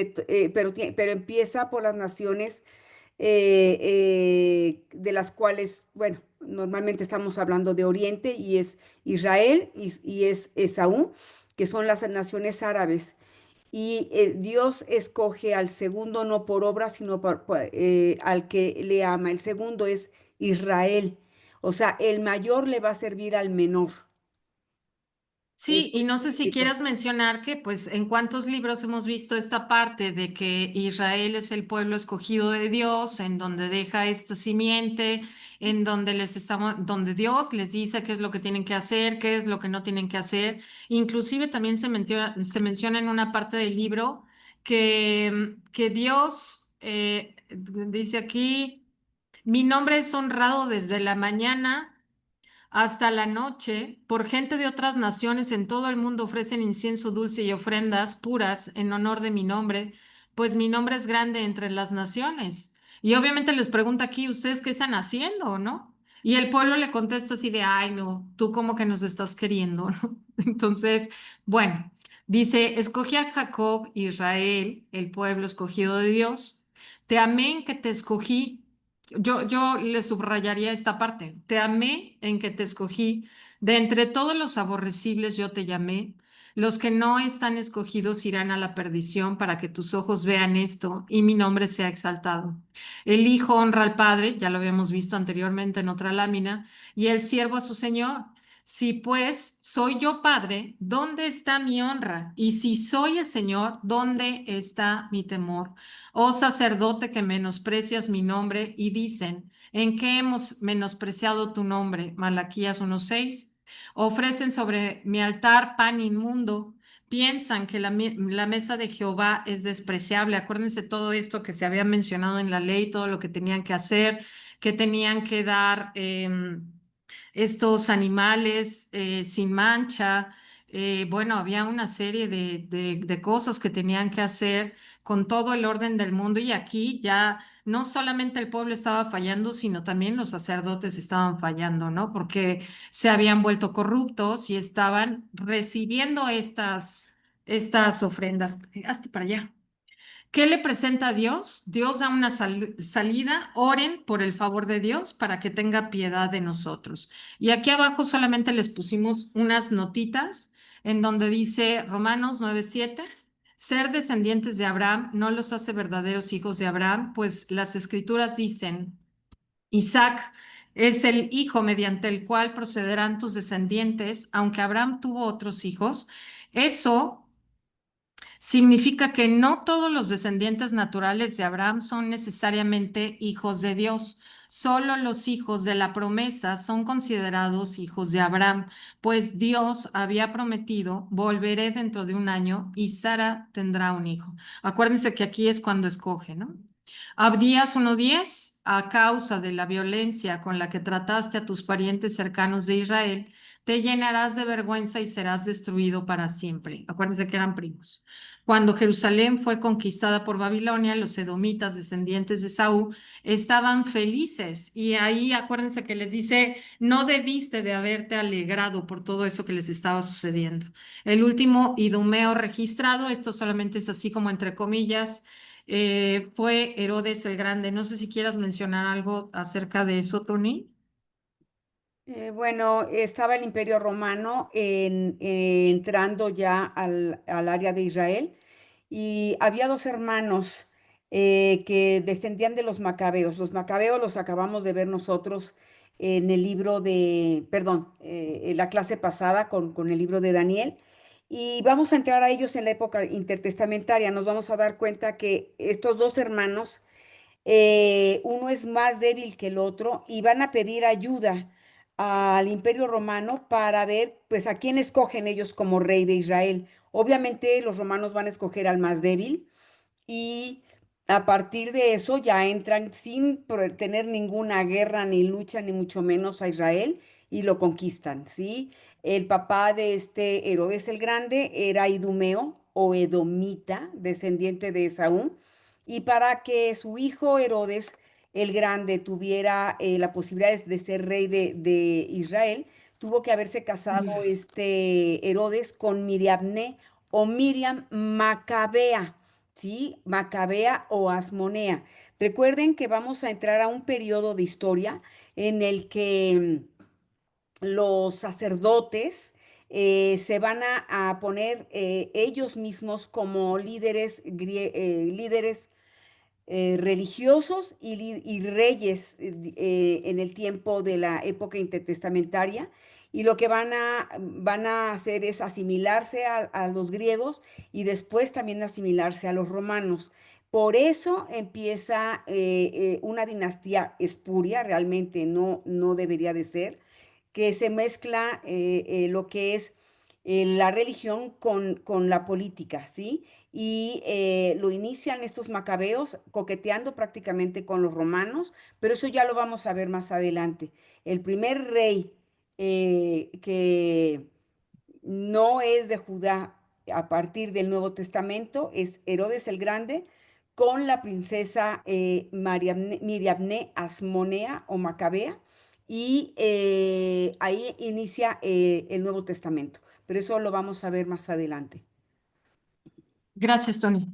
pero empieza por las naciones de las cuales, bueno, normalmente estamos hablando de Oriente y es Israel y es Esaú, que son las naciones árabes. Y Dios escoge al segundo no por obra, sino al que le ama. El segundo es Israel. O sea, el mayor le va a servir al menor. Sí, Esto y no es sé si bíblico. quieras mencionar que, pues, en cuántos libros hemos visto esta parte de que Israel es el pueblo escogido de Dios, en donde deja esta simiente, en donde donde Dios les dice qué es lo que tienen que hacer, qué es lo que no tienen que hacer. Inclusive también se menciona en una parte del libro que Dios dice aquí, mi nombre es honrado desde la mañana hasta la noche, por gente de otras naciones en todo el mundo ofrecen incienso dulce y ofrendas puras en honor de mi nombre, pues mi nombre es grande entre las naciones. Y obviamente les pregunta aquí, ¿ustedes qué están haciendo, no? Y el pueblo le contesta así de, ay, no, tú como que nos estás queriendo, ¿no? Entonces, bueno, dice, escogí a Jacob, Israel, el pueblo escogido de Dios. Te amé en que te escogí. Yo le subrayaría esta parte. Te amé en que te escogí. De entre todos los aborrecibles yo te llamé. Los que no están escogidos irán a la perdición para que tus ojos vean esto y mi nombre sea exaltado. El hijo honra al padre, ya lo habíamos visto anteriormente en otra lámina, y el siervo a su señor. Si pues soy yo padre, ¿dónde está mi honra? Y si soy el Señor, ¿dónde está mi temor? Oh sacerdote que menosprecias mi nombre y dicen, ¿en qué hemos menospreciado tu nombre? Malaquías 1:6. Ofrecen sobre mi altar pan inmundo. Piensan que la mesa de Jehová es despreciable. Acuérdense todo esto que se había mencionado en la ley, todo lo que tenían que hacer, que tenían que dar estos animales sin mancha. Bueno, había una serie de cosas que tenían que hacer con todo el orden del mundo y aquí ya no solamente el pueblo estaba fallando, sino también los sacerdotes estaban fallando, ¿no? Porque se habían vuelto corruptos y estaban recibiendo estas ofrendas. Hazte para allá. ¿Qué le presenta a Dios? Dios da una salida, oren por el favor de Dios para que tenga piedad de nosotros. Y aquí abajo solamente les pusimos unas notitas en donde dice Romanos 9:7, ser descendientes de Abraham no los hace verdaderos hijos de Abraham, pues las escrituras dicen, Isaac es el hijo mediante el cual procederán tus descendientes, aunque Abraham tuvo otros hijos. Eso Significa que no todos los descendientes naturales de Abraham son necesariamente hijos de Dios. Solo los hijos de la promesa son considerados hijos de Abraham, pues Dios había prometido, volveré dentro de un año y Sara tendrá un hijo. Acuérdense que aquí es cuando escoge, ¿no? Abdías 1:10, a causa de la violencia con la que trataste a tus parientes cercanos de Israel, te llenarás de vergüenza y serás destruido para siempre. Acuérdense que eran primos. Cuando Jerusalén fue conquistada por Babilonia, los edomitas, descendientes de Saúl, estaban felices. Y ahí acuérdense que les dice, no debiste de haberte alegrado por todo eso que les estaba sucediendo. El último idumeo registrado, esto solamente es así como entre comillas, fue Herodes el Grande. No sé si quieras mencionar algo acerca de eso, Tony. Bueno, estaba el Imperio Romano entrando ya al área de Israel y había dos hermanos que descendían de los macabeos. Los macabeos los acabamos de ver nosotros en el libro de, perdón, en la clase pasada con el libro de Daniel. Y vamos a entrar a ellos en la época intertestamentaria. Nos vamos a dar cuenta que estos dos hermanos, uno es más débil que el otro y van a pedir ayuda al Imperio Romano para ver, pues, a quién escogen ellos como rey de Israel. Obviamente los romanos van a escoger al más débil y a partir de eso ya entran sin tener ninguna guerra ni lucha, ni mucho menos a Israel y lo conquistan, ¿sí? El papá de este Herodes el Grande era idumeo o edomita, descendiente de Esaú, y para que su hijo Herodes el Grande tuviera la posibilidad de ser rey de Israel, tuvo que haberse casado este Herodes con Miriamné o Miriam Macabea. ¿Sí? Macabea o Asmonea. Recuerden que vamos a entrar a un periodo de historia en el que los sacerdotes se van a poner ellos mismos como líderes, líderes religiosos y reyes en el tiempo de la época intertestamentaria. Y lo que van a hacer es asimilarse a los griegos y después también asimilarse a los romanos. Por eso empieza una dinastía espuria, realmente no debería de ser, que se mezcla lo que es la religión con la política, ¿sí? Y lo inician estos macabeos coqueteando prácticamente con los romanos, pero eso ya lo vamos a ver más adelante. El primer rey que no es de Judá a partir del Nuevo Testamento es Herodes el Grande con la princesa Miriamné Asmonea o Macabea, y ahí inicia el Nuevo Testamento, pero eso lo vamos a ver más adelante. Gracias, Tony.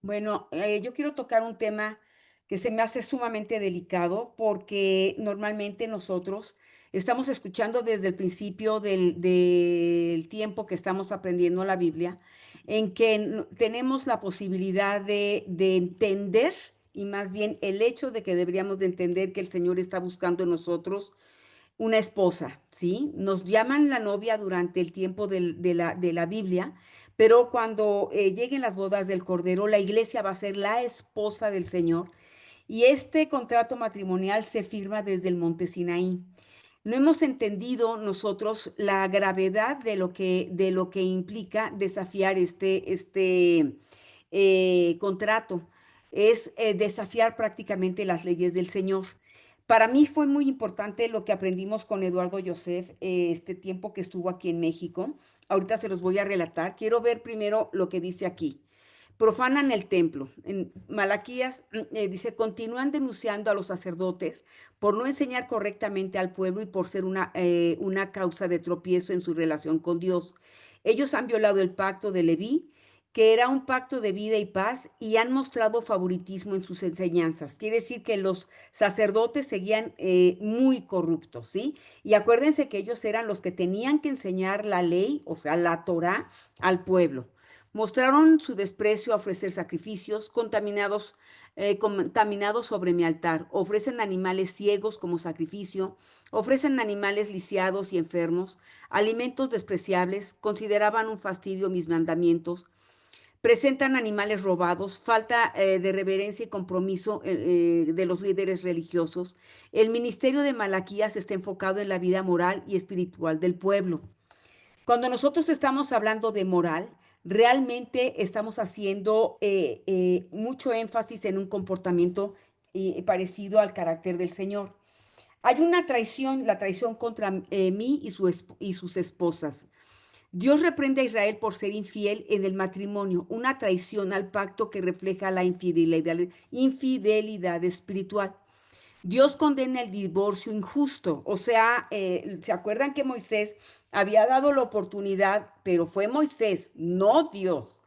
Bueno, yo quiero tocar un tema que se me hace sumamente delicado porque normalmente nosotros estamos escuchando desde el principio del tiempo que estamos aprendiendo la Biblia, en que tenemos la posibilidad de entender, y más bien el hecho de que deberíamos de entender que el Señor está buscando en nosotros una esposa, ¿sí? Nos llaman la novia durante el tiempo de la Biblia, pero cuando lleguen las bodas del Cordero, la iglesia va a ser la esposa del Señor y este contrato matrimonial se firma desde el monte Sinaí. No hemos entendido nosotros la gravedad de lo que implica desafiar este contrato. Es desafiar prácticamente las leyes del Señor. Para mí fue muy importante lo que aprendimos con Eduardo Joseph este tiempo que estuvo aquí en México. Ahorita se los voy a relatar. Quiero ver primero lo que dice aquí. Profanan el templo. En Malaquías dice, continúan denunciando a los sacerdotes por no enseñar correctamente al pueblo y por ser una causa de tropiezo en su relación con Dios. Ellos han violado el pacto de Leví, que era un pacto de vida y paz, y han mostrado favoritismo en sus enseñanzas. Quiere decir que los sacerdotes seguían muy corruptos, ¿sí? Y acuérdense que ellos eran los que tenían que enseñar la ley, o sea, la Torá, al pueblo. Mostraron su desprecio a ofrecer sacrificios contaminados sobre mi altar. Ofrecen animales ciegos como sacrificio, ofrecen animales lisiados y enfermos, alimentos despreciables, consideraban un fastidio mis mandamientos, presentan animales robados, falta de reverencia y compromiso de los líderes religiosos. El ministerio de Malaquías está enfocado en la vida moral y espiritual del pueblo. Cuando nosotros estamos hablando de moral, realmente estamos haciendo mucho énfasis en un comportamiento parecido al carácter del Señor. Hay una traición, la traición contra mí y sus esposas. Dios reprende a Israel por ser infiel en el matrimonio, una traición al pacto que refleja la infidelidad espiritual. Dios condena el divorcio injusto, o sea, ¿se acuerdan que Moisés había dado la oportunidad, pero fue Moisés, no Dios?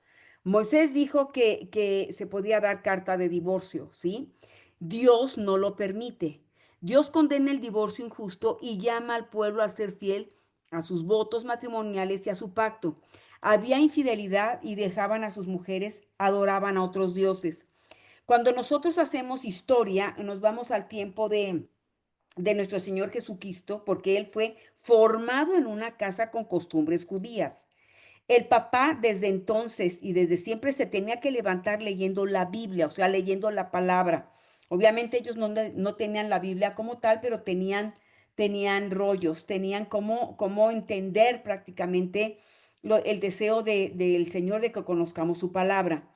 Moisés dijo que se podía dar carta de divorcio, ¿sí? Dios no lo permite. Dios condena el divorcio injusto y llama al pueblo a ser fiel a sus votos matrimoniales y a su pacto. Había infidelidad y dejaban a sus mujeres, adoraban a otros dioses. Cuando nosotros hacemos historia, nos vamos al tiempo de nuestro Señor Jesucristo, porque Él fue formado en una casa con costumbres judías. El papá desde entonces y desde siempre se tenía que levantar leyendo la Biblia, o sea, leyendo la palabra. Obviamente ellos no tenían la Biblia como tal, pero tenían rollos, tenían cómo entender prácticamente el deseo del Señor de que conozcamos su palabra.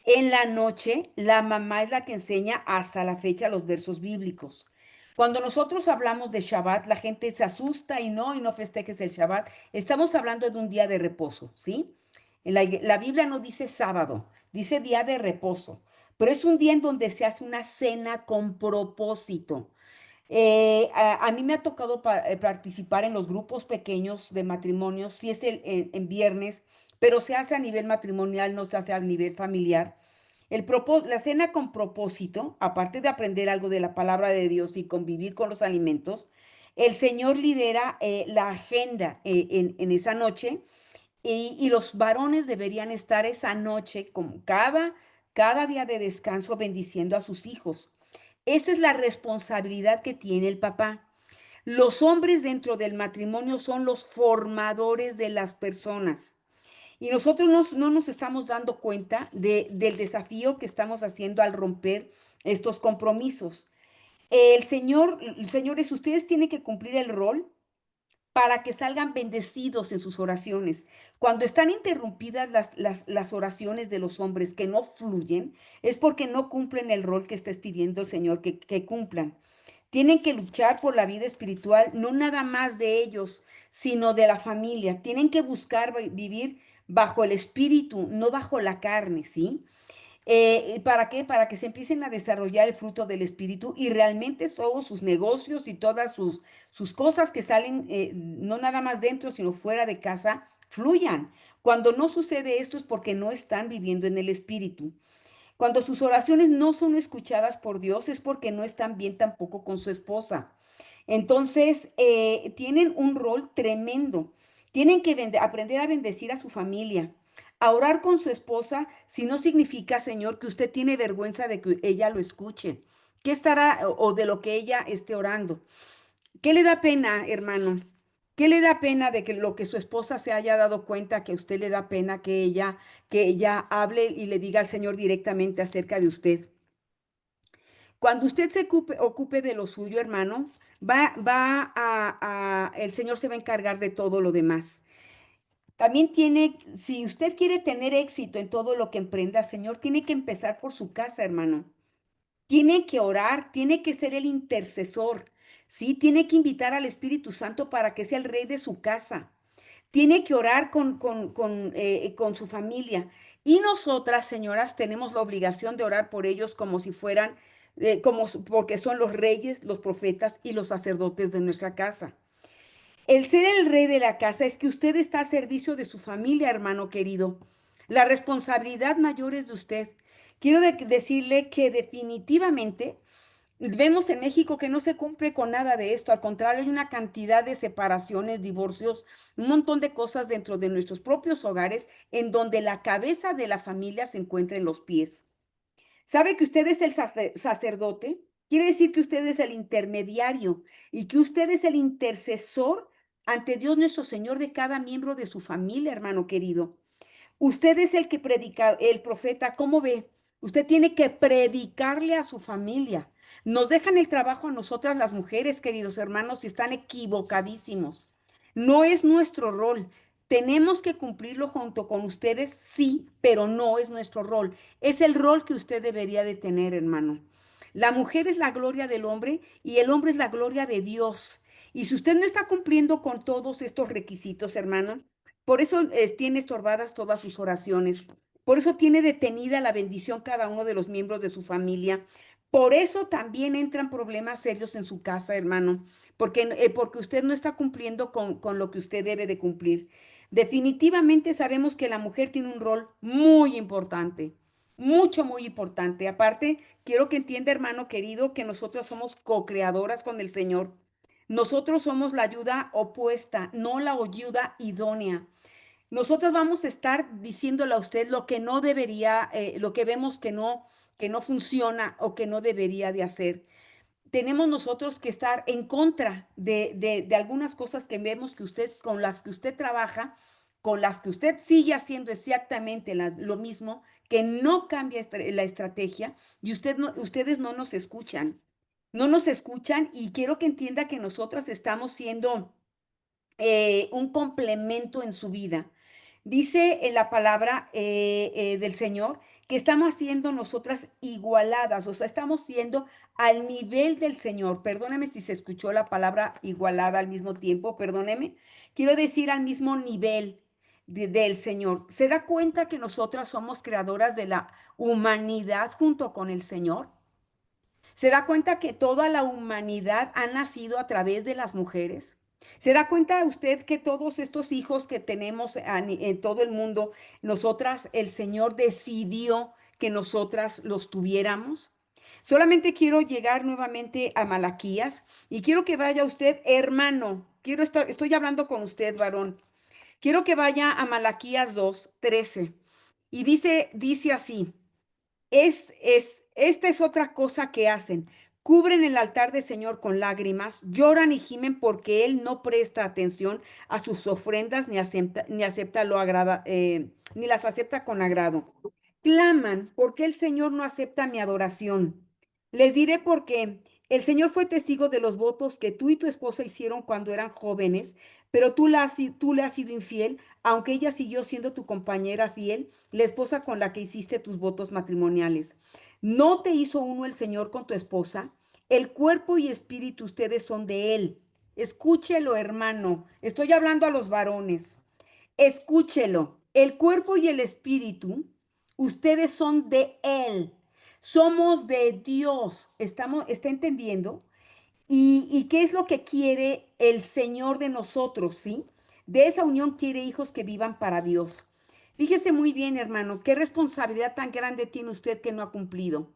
En la noche, la mamá es la que enseña hasta la fecha los versos bíblicos. Cuando nosotros hablamos de Shabbat, la gente se asusta y no festejes el Shabbat. Estamos hablando de un día de reposo, ¿sí? La Biblia no dice sábado, dice día de reposo, pero es un día en donde se hace una cena con propósito. A mí me ha tocado participar en los grupos pequeños de matrimonios, si es en viernes, pero se hace a nivel matrimonial, no se hace a nivel familiar. La cena con propósito, aparte de aprender algo de la palabra de Dios y convivir con los alimentos, el Señor lidera la agenda en esa noche y los varones deberían estar esa noche, como cada día de descanso, bendiciendo a sus hijos. Esa es la responsabilidad que tiene el papá. Los hombres dentro del matrimonio son los formadores de las personas. Y nosotros no nos estamos dando cuenta del desafío que estamos haciendo al romper estos compromisos. Señores, ustedes tienen que cumplir el rol para que salgan bendecidos en sus oraciones. Cuando están interrumpidas las oraciones de los hombres que no fluyen, es porque no cumplen el rol que está pidiendo el Señor que cumplan. Tienen que luchar por la vida espiritual, no nada más de ellos, sino de la familia. Tienen que buscar vivir bajo el espíritu, no bajo la carne, ¿sí? ¿Para qué? Para que se empiecen a desarrollar el fruto del espíritu y realmente todos sus negocios y todas sus cosas que salen, no nada más dentro, sino fuera de casa, fluyan. Cuando no sucede esto es porque no están viviendo en el espíritu. Cuando sus oraciones no son escuchadas por Dios es porque no están bien tampoco con su esposa. Entonces, tienen un rol tremendo. Tienen que aprender a bendecir a su familia, a orar con su esposa, si no significa, Señor, que usted tiene vergüenza de que ella lo escuche. ¿Qué estará o de lo que ella esté orando? ¿Qué le da pena, hermano? ¿Qué le da pena de que lo que su esposa se haya dado cuenta, que a usted le da pena que ella hable y le diga al Señor directamente acerca de usted? Cuando usted se ocupe de lo suyo, hermano, el Señor se va a encargar de todo lo demás. También si usted quiere tener éxito en todo lo que emprenda, Señor, tiene que empezar por su casa, hermano. Tiene que orar, tiene que ser el intercesor, ¿sí? Tiene que invitar al Espíritu Santo para que sea el rey de su casa. Tiene que orar con su familia. Y nosotras, señoras, tenemos la obligación de orar por ellos como si fueran, porque son los reyes, los profetas y los sacerdotes de nuestra casa. El ser el rey de la casa es que usted está al servicio de su familia, hermano querido. La responsabilidad mayor es de usted. Quiero decirle que definitivamente Vemos en México que no se cumple con nada de esto, al contrario, hay una cantidad de separaciones, divorcios, un montón de cosas dentro de nuestros propios hogares en donde la cabeza de la familia se encuentra en los pies. ¿Sabe que usted es el sacerdote? Quiere decir que usted es el intermediario y que usted es el intercesor ante Dios nuestro Señor de cada miembro de su familia, hermano querido. Usted es el que predica, el profeta, ¿cómo ve? Usted tiene que predicarle a su familia. Nos dejan el trabajo a nosotras las mujeres, queridos hermanos, y están equivocadísimos. No es nuestro rol. Tenemos que cumplirlo junto con ustedes, sí, pero no es nuestro rol. Es el rol que usted debería de tener, hermano. La mujer es la gloria del hombre y el hombre es la gloria de Dios. Y si usted no está cumpliendo con todos estos requisitos, hermano, por eso tiene estorbadas todas sus oraciones. Por eso tiene detenida la bendición cada uno de los miembros de su familia. Por eso también entran problemas serios en su casa, hermano, porque usted no está cumpliendo con lo que usted debe de cumplir. Definitivamente sabemos que la mujer tiene un rol muy importante, mucho, muy importante. Aparte, quiero que entienda, hermano querido, que nosotros somos co-creadoras con el Señor. Nosotros somos la ayuda opuesta, no la ayuda idónea. Nosotros vamos a estar diciéndole a usted lo que no debería, lo que vemos que no funciona o que no debería de hacer. Tenemos nosotros que estar en contra de algunas cosas que vemos que usted, con las que usted trabaja, con las que usted sigue haciendo exactamente lo mismo, que no cambia la estrategia y ustedes no nos escuchan. No nos escuchan y quiero que entienda que nosotras estamos siendo un complemento en su vida. Dice en la palabra del Señor que estamos siendo nosotras igualadas, o sea, estamos siendo al nivel del Señor. Perdóneme si se escuchó la palabra igualada al mismo tiempo, perdóneme. Quiero decir al mismo nivel del Señor. ¿Se da cuenta que nosotras somos creadoras de la humanidad junto con el Señor? ¿Se da cuenta que toda la humanidad ha nacido a través de las mujeres? ¿Se da cuenta usted que todos estos hijos que tenemos en todo el mundo, nosotras, el Señor decidió que nosotras los tuviéramos? Solamente quiero llegar nuevamente a Malaquías y quiero que vaya usted, hermano, estoy hablando con usted, varón. Quiero que vaya a Malaquías 2:13 y dice así. Esta es otra cosa que hacen. Cubren el altar del Señor con lágrimas, lloran y gimen porque Él no presta atención a sus ofrendas ni las acepta con agrado. Claman porque el Señor no acepta mi adoración. Les diré por qué. El Señor fue testigo de los votos que tú y tu esposa hicieron cuando eran jóvenes, pero tú le has sido infiel, aunque ella siguió siendo tu compañera fiel, la esposa con la que hiciste tus votos matrimoniales. ¿No te hizo uno el Señor con tu esposa? El cuerpo y espíritu ustedes son de Él. Escúchelo, hermano. Estoy hablando a los varones. Escúchelo. El cuerpo y el espíritu, ustedes son de Él. Somos de Dios. ¿Está entendiendo? ¿Y qué es lo que quiere el Señor de nosotros, sí? De esa unión quiere hijos que vivan para Dios. Fíjese muy bien, hermano, qué responsabilidad tan grande tiene usted que no ha cumplido,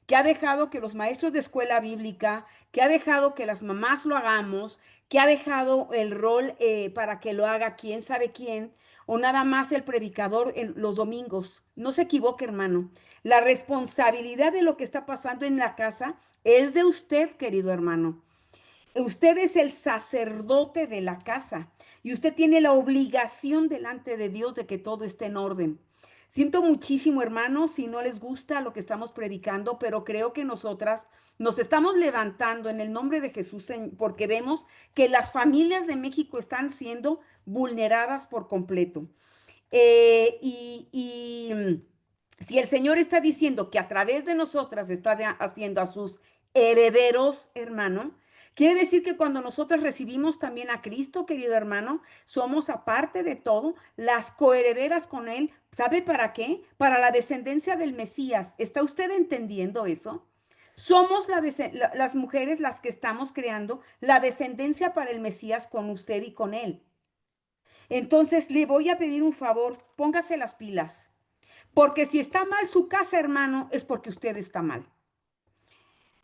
que ha dejado que los maestros de escuela bíblica, que ha dejado que las mamás lo hagamos, que ha dejado el rol para que lo haga quién sabe quién, o nada más el predicador en los domingos. No se equivoque, hermano. La responsabilidad de lo que está pasando en la casa es de usted, querido hermano. Usted es el sacerdote de la casa y usted tiene la obligación delante de Dios de que todo esté en orden. Siento muchísimo, hermanos, si no les gusta lo que estamos predicando, pero creo que nosotras nos estamos levantando en el nombre de Jesús porque vemos que las familias de México están siendo vulneradas por completo. Si el Señor está diciendo que a través de nosotras está haciendo a sus herederos, hermano, quiere decir que cuando nosotros recibimos también a Cristo, querido hermano, somos aparte de todo las coherederas con Él. ¿Sabe para qué? Para la descendencia del Mesías. ¿Está usted entendiendo eso? Somos las mujeres las que estamos creando la descendencia para el Mesías con usted y con Él. Entonces le voy a pedir un favor, póngase las pilas. Porque si está mal su casa, hermano, es porque usted está mal.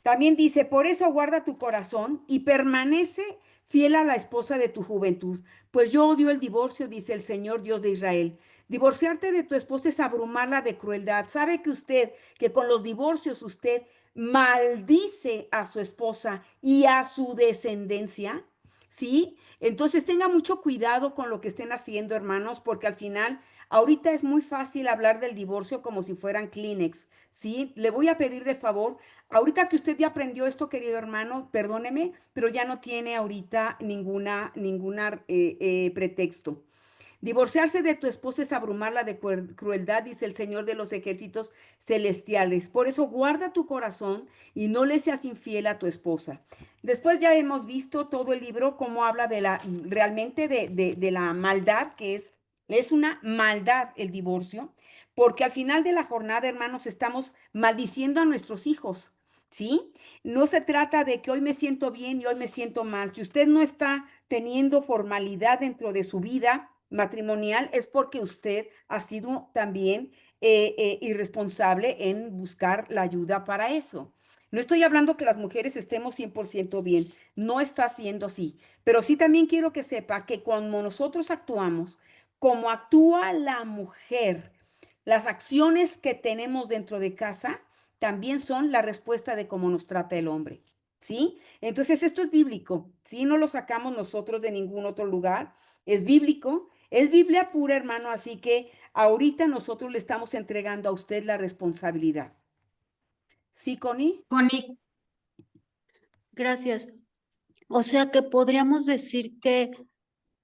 También dice, por eso guarda tu corazón y permanece fiel a la esposa de tu juventud, pues yo odio el divorcio, dice el Señor Dios de Israel. Divorciarte de tu esposa es abrumarla de crueldad. ¿Sabe que usted, que con los divorcios usted maldice a su esposa y a su descendencia? ¿Sí? Entonces tenga mucho cuidado con lo que estén haciendo, hermanos, porque al final, ahorita es muy fácil hablar del divorcio como si fueran Kleenex, ¿sí? Le voy a pedir de favor, ahorita que usted ya aprendió esto, querido hermano, perdóneme, pero ya no tiene ahorita ninguna pretexto. Divorciarse de tu esposa es abrumarla de crueldad, dice el Señor de los ejércitos celestiales. Por eso guarda tu corazón y no le seas infiel a tu esposa. Después ya hemos visto todo el libro, cómo habla realmente de la maldad, que es una maldad el divorcio, porque al final de la jornada, hermanos, estamos maldiciendo a nuestros hijos. ¿Sí? No se trata de que hoy me siento bien y hoy me siento mal. Si usted no está teniendo formalidad dentro de su vida matrimonial, es porque usted ha sido también irresponsable en buscar la ayuda para eso. No estoy hablando que las mujeres estemos 100% bien, no está siendo así, pero sí también quiero que sepa que cuando nosotros actuamos, como actúa la mujer, las acciones que tenemos dentro de casa también son la respuesta de cómo nos trata el hombre, ¿sí? Entonces esto es bíblico, ¿sí? No lo sacamos nosotros de ningún otro lugar, es bíblico, es Biblia pura, hermano, así que ahorita nosotros le estamos entregando a usted la responsabilidad. ¿Sí, Connie? Connie, Gracias. O sea que podríamos decir que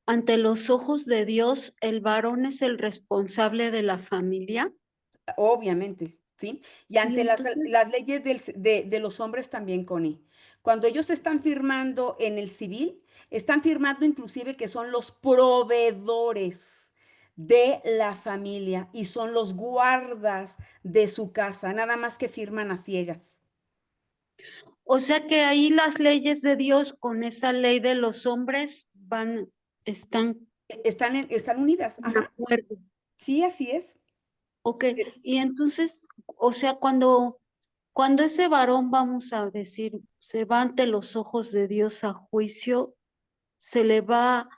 ante los ojos de Dios, el varón es el responsable de la familia. Obviamente, ¿sí? Y Y ante entonces, las leyes de los hombres también, Connie. Cuando ellos están firmando en el civil, están firmando inclusive que son los proveedores de la familia y son los guardas de su casa, nada más que firman a ciegas. o sea que ahí las leyes de Dios con esa ley de los hombres están Están unidas, de ajá. acuerdo. Sí, así es. Ok, y entonces, o sea, cuando ese varón, vamos a decir, se va ante los ojos de Dios a juicio, se le va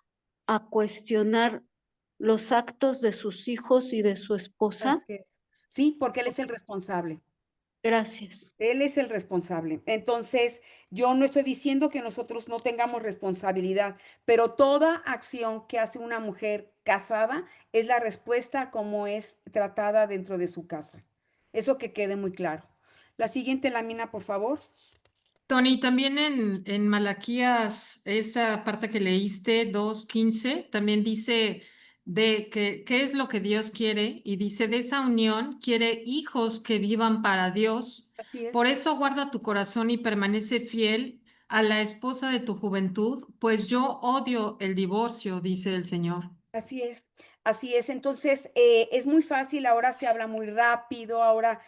a cuestionar los actos de sus hijos y de su esposa. Así es. Sí, porque él es el responsable. Gracias. Él es el responsable. Entonces, yo no estoy diciendo que nosotros no tengamos responsabilidad, pero toda acción que hace una mujer casada es la respuesta a cómo es tratada dentro de su casa. Eso que quede muy claro. La siguiente lámina, por favor. Tony, también en Malaquías, esa parte que leíste, 2:15, también dice de que qué es lo que Dios quiere y dice de esa unión quiere hijos que vivan para Dios. Así es. Por eso guarda tu corazón y permanece fiel a la esposa de tu juventud, pues yo odio el divorcio, dice el Señor. Así es, así es. Entonces, es muy fácil, ahora se habla muy rápido, ahora,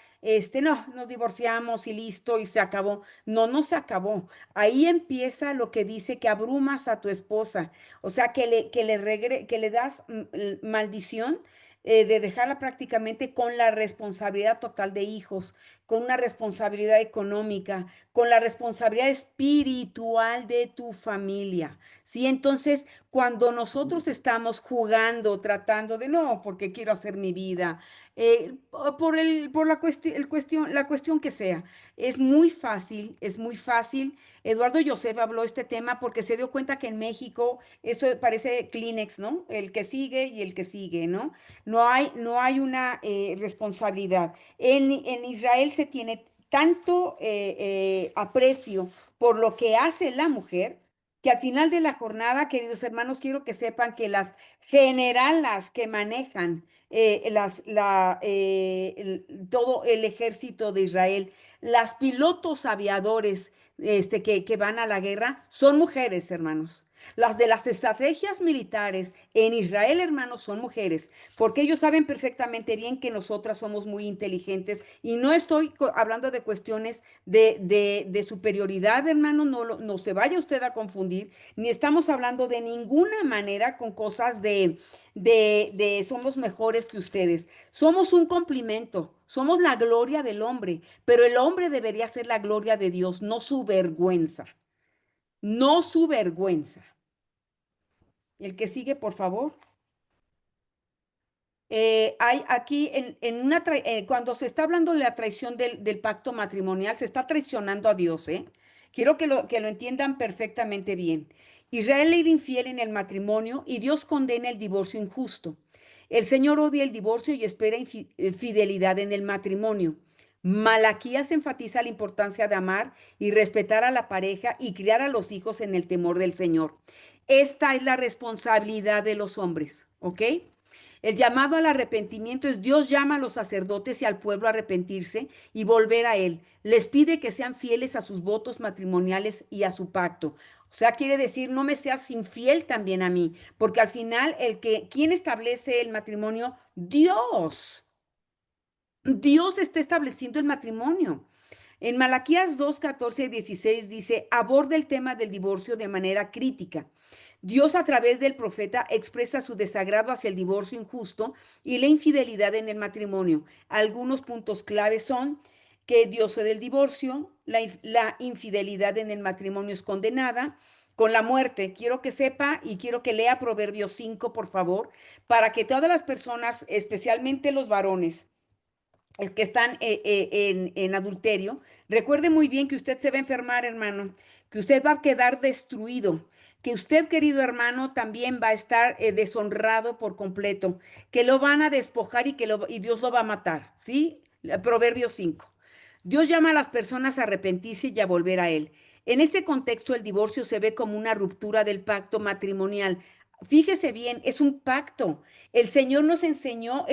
no, nos divorciamos y listo, y se acabó. No, no se acabó. Ahí empieza lo que dice que abrumas a tu esposa, o sea, que le das maldición. De dejarla prácticamente con la responsabilidad total de hijos, con una responsabilidad económica, con la responsabilidad espiritual de tu familia. ¿Sí? Entonces, cuando nosotros estamos jugando, tratando de no, porque quiero hacer mi vida, por la cuestión que sea, es muy fácil, es muy fácil. Eduardo Joseph habló este tema porque se dio cuenta que en México eso parece Kleenex, ¿no? El que sigue y el que sigue, ¿no? No hay una responsabilidad. En Israel se tiene tanto aprecio por lo que hace la mujer que al final de la jornada, queridos hermanos, quiero que sepan que las generalas que manejan todo el ejército de Israel, las pilotos aviadores que van a la guerra, son mujeres, hermanos. Las de las estrategias militares en Israel, hermanos, son mujeres, porque ellos saben perfectamente bien que nosotras somos muy inteligentes y no estoy hablando de cuestiones de superioridad, hermano, no se vaya usted a confundir, ni estamos hablando de ninguna manera con cosas de somos mejores que ustedes. Somos un complemento. Somos la gloria del hombre, pero el hombre debería ser la gloria de Dios, no su vergüenza. No su vergüenza. El que sigue, por favor. Hay aquí, cuando se está hablando de la traición del pacto matrimonial, se está traicionando a Dios, ¿eh? Quiero que lo entiendan perfectamente bien. Israel era infiel en el matrimonio y Dios condena el divorcio injusto. El Señor odia el divorcio y espera fidelidad en el matrimonio. Malaquías enfatiza la importancia de amar y respetar a la pareja y criar a los hijos en el temor del Señor. Esta es la responsabilidad de los hombres, ¿ok? El llamado al arrepentimiento es Dios llama a los sacerdotes y al pueblo a arrepentirse y volver a Él. Les pide que sean fieles a sus votos matrimoniales y a su pacto. O sea, quiere decir, no me seas infiel también a mí, porque al final, ¿quién establece el matrimonio? Dios. Dios está estableciendo el matrimonio. En Malaquías 2, 14 y 16 dice, aborda el tema del divorcio de manera crítica. Dios a través del profeta expresa su desagrado hacia el divorcio injusto y la infidelidad en el matrimonio. Algunos puntos claves son que Dios odia el divorcio, la infidelidad en el matrimonio es condenada con la muerte. Quiero que sepa y quiero que lea Proverbios 5, por favor, para que todas las personas, especialmente los varones, que están en adulterio, recuerde muy bien que usted se va a enfermar, hermano, que usted va a quedar destruido, que usted, querido hermano, también va a estar deshonrado por completo, que lo van a despojar y Dios lo va a matar, ¿sí? Proverbios 5. Dios llama a las personas a arrepentirse y a volver a Él. En este contexto, el divorcio se ve como una ruptura del pacto matrimonial. Fíjese bien, es un pacto. El Señor nos enseñó,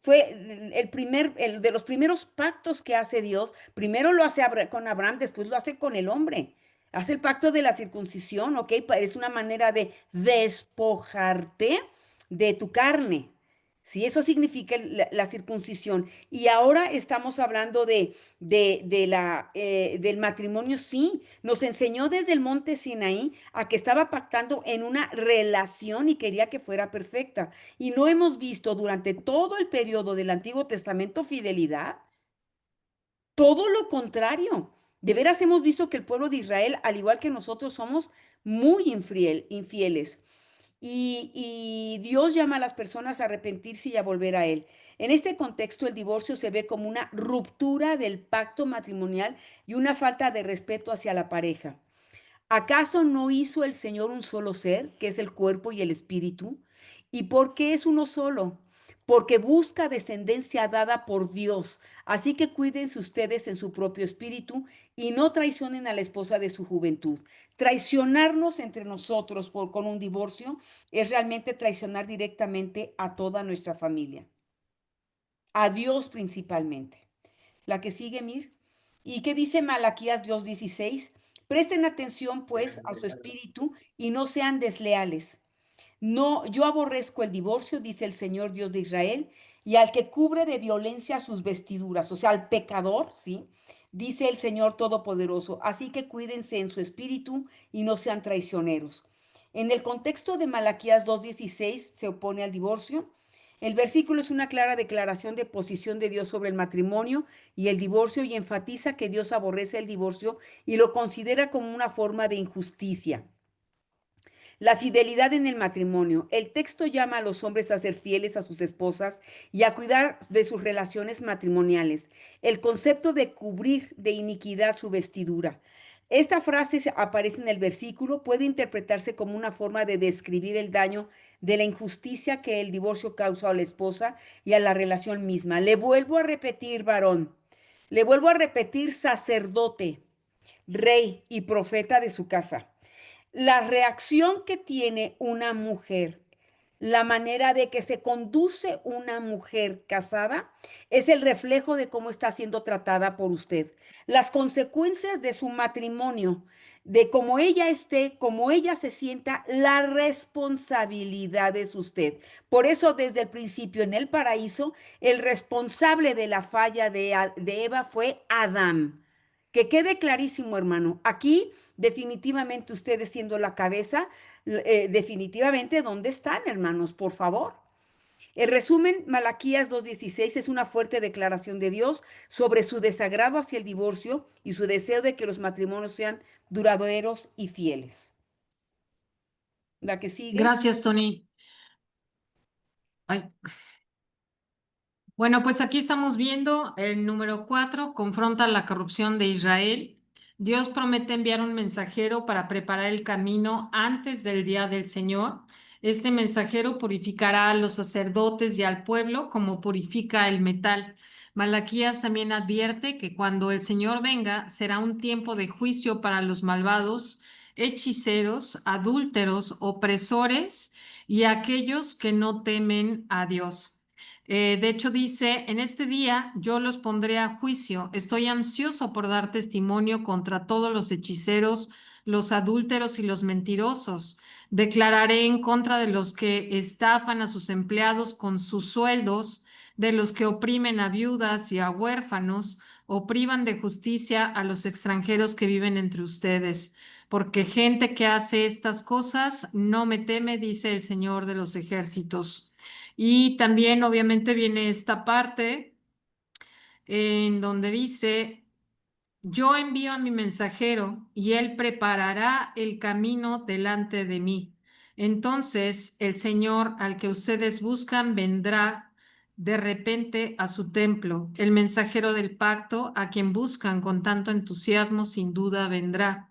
fue el de los primeros pactos que hace Dios. Primero lo hace con Abraham, después lo hace con el hombre. Hace el pacto de la circuncisión, ¿ok? Es una manera de despojarte de tu carne. Sí, eso significa la circuncisión. Y ahora estamos hablando del matrimonio, sí. Nos enseñó desde el monte Sinaí a que estaba pactando en una relación y quería que fuera perfecta. Y no hemos visto durante todo el periodo del Antiguo Testamento fidelidad. Todo lo contrario. De veras hemos visto que el pueblo de Israel, al igual que nosotros, somos muy infieles. Y Dios llama a las personas a arrepentirse y a volver a Él. En este contexto, el divorcio se ve como una ruptura del pacto matrimonial y una falta de respeto hacia la pareja. ¿Acaso no hizo el Señor un solo ser, que es el cuerpo y el espíritu? ¿Y por qué es uno solo? Porque busca descendencia dada por Dios. Así que cuídense ustedes en su propio espíritu y no traicionen a la esposa de su juventud. Traicionarnos entre nosotros con un divorcio es realmente traicionar directamente a toda nuestra familia. A Dios principalmente. La que sigue, Mir. ¿Y qué dice Malaquías 2:16? Presten atención, pues, a su espíritu y no sean desleales. No, yo aborrezco el divorcio, dice el Señor Dios de Israel, y al que cubre de violencia sus vestiduras, o sea, al pecador, ¿sí? Dice el Señor Todopoderoso. Así que cuídense en su espíritu y no sean traicioneros. En el contexto de Malaquías 2:16 se opone al divorcio. El versículo es una clara declaración de posición de Dios sobre el matrimonio y el divorcio y enfatiza que Dios aborrece el divorcio y lo considera como una forma de injusticia. La fidelidad en el matrimonio. El texto llama a los hombres a ser fieles a sus esposas y a cuidar de sus relaciones matrimoniales. El concepto de cubrir de iniquidad su vestidura. Esta frase aparece en el versículo, puede interpretarse como una forma de describir el daño de la injusticia que el divorcio causa a la esposa y a la relación misma. Le vuelvo a repetir, varón, le vuelvo a repetir, sacerdote, rey y profeta de su casa. La reacción que tiene una mujer, la manera de que se conduce una mujer casada, es el reflejo de cómo está siendo tratada por usted. Las consecuencias de su matrimonio, de cómo ella esté, cómo ella se sienta, la responsabilidad es usted. Por eso, desde el principio en el paraíso, el responsable de la falla de Eva fue Adán. Que quede clarísimo, hermano. Aquí, definitivamente, ustedes siendo la cabeza, definitivamente, ¿dónde están, hermanos? Por favor. El resumen, Malaquías 2:16 es una fuerte declaración de Dios sobre su desagrado hacia el divorcio y su deseo de que los matrimonios sean duraderos y fieles. La que sigue. Gracias, Tony. Ay. Bueno, pues aquí estamos viendo el número 4, confronta la corrupción de Israel. Dios promete enviar un mensajero para preparar el camino antes del día del Señor. Este mensajero purificará a los sacerdotes y al pueblo como purifica el metal. Malaquías también advierte que cuando el Señor venga será un tiempo de juicio para los malvados, hechiceros, adúlteros, opresores y aquellos que no temen a Dios. De hecho, dice, en este día yo los pondré a juicio. Estoy ansioso por dar testimonio contra todos los hechiceros, los adúlteros y los mentirosos. Declararé en contra de los que estafan a sus empleados con sus sueldos, de los que oprimen a viudas y a huérfanos, o privan de justicia a los extranjeros que viven entre ustedes. Porque gente que hace estas cosas no me teme, dice el Señor de los ejércitos. Y también obviamente viene esta parte en donde dice, yo envío a mi mensajero y él preparará el camino delante de mí. Entonces el Señor al que ustedes buscan vendrá de repente a su templo. El mensajero del pacto a quien buscan con tanto entusiasmo sin duda vendrá.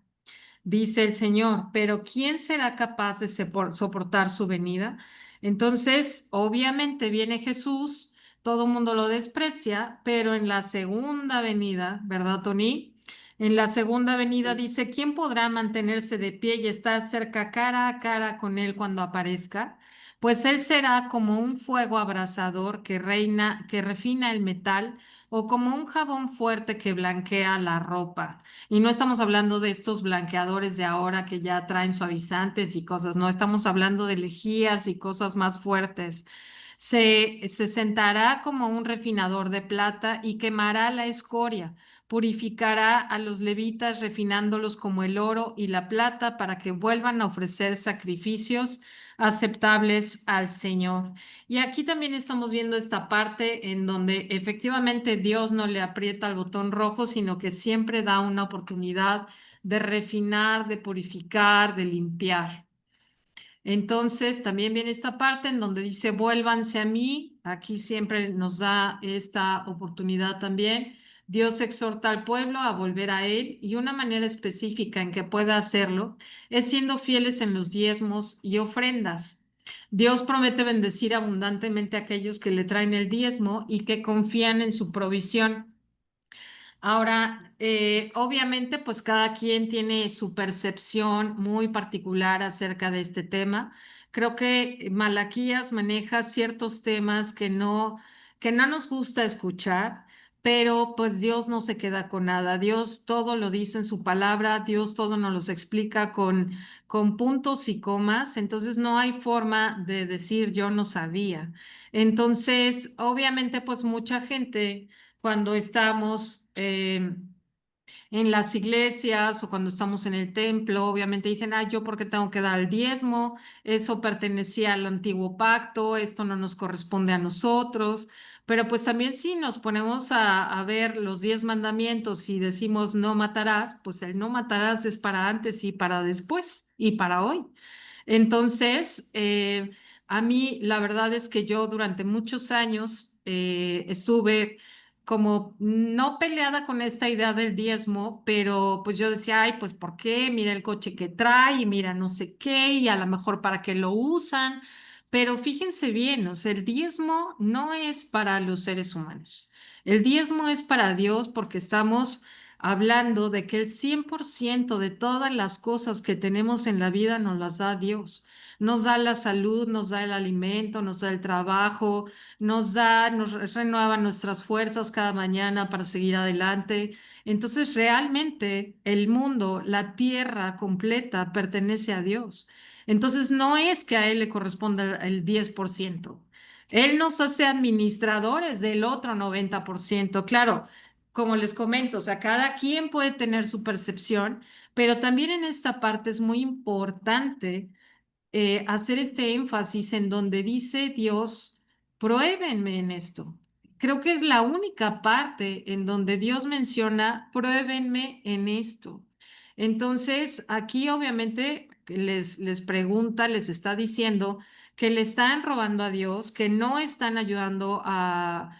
Dice el Señor, pero ¿quién será capaz de soportar su venida? Entonces, obviamente viene Jesús, todo el mundo lo desprecia, pero en la segunda venida, ¿verdad, Tony? En la segunda venida dice, ¿quién podrá mantenerse de pie y estar cerca cara a cara con él cuando aparezca? Pues él será como un fuego abrasador que refina el metal o como un jabón fuerte que blanquea la ropa. Y no estamos hablando de estos blanqueadores de ahora que ya traen suavizantes y cosas, no, estamos hablando de lejías y cosas más fuertes. Se sentará como un refinador de plata y quemará la escoria, purificará a los levitas refinándolos como el oro y la plata para que vuelvan a ofrecer sacrificios aceptables al Señor. Y aquí también estamos viendo esta parte en donde efectivamente Dios no le aprieta el botón rojo, sino que siempre da una oportunidad de refinar, de purificar, de limpiar. Entonces, también viene esta parte en donde dice, vuélvanse a mí. Aquí siempre nos da esta oportunidad también. Dios exhorta al pueblo a volver a Él y una manera específica en que pueda hacerlo es siendo fieles en los diezmos y ofrendas. Dios promete bendecir abundantemente a aquellos que le traen el diezmo y que confían en su provisión. Ahora, obviamente, pues cada quien tiene su percepción muy particular acerca de este tema. Creo que Malaquías maneja ciertos temas que no nos gusta escuchar, pero pues Dios no se queda con nada. Dios todo lo dice en su palabra, Dios todo nos los explica con puntos y comas, entonces no hay forma de decir yo no sabía. Entonces, obviamente, pues mucha gente cuando estamos en las iglesias o cuando estamos en el templo, obviamente dicen, ah, yo porque tengo que dar el diezmo, eso pertenecía al antiguo pacto, esto no nos corresponde a nosotros, pero pues también si nos ponemos a ver los 10 mandamientos y decimos no matarás, pues el no matarás es para antes y para después y para hoy. Entonces, a mí la verdad es que yo durante muchos años estuve como no peleada con esta idea del diezmo, pero pues yo decía, ay, pues ¿por qué? Mira el coche que trae y mira no sé qué y a lo mejor para qué lo usan. Pero fíjense bien, o sea, el diezmo no es para los seres humanos. El diezmo es para Dios porque estamos hablando de que el 100% de todas las cosas que tenemos en la vida nos las da Dios. Nos da la salud, nos da el alimento, nos da el trabajo, nos renueva nuestras fuerzas cada mañana para seguir adelante. Entonces, realmente el mundo, la tierra completa pertenece a Dios. Entonces, no es que a Él le corresponda el 10%. Él nos hace administradores del otro 90%. Claro, como les comento, o sea, cada quien puede tener su percepción, pero también en esta parte es muy importante hacer este énfasis en donde dice Dios pruébenme en esto. Creo que es la única parte en donde Dios menciona, pruébenme en esto. Entonces, aquí obviamente les pregunta, les está diciendo que le están robando a Dios, que no están ayudando a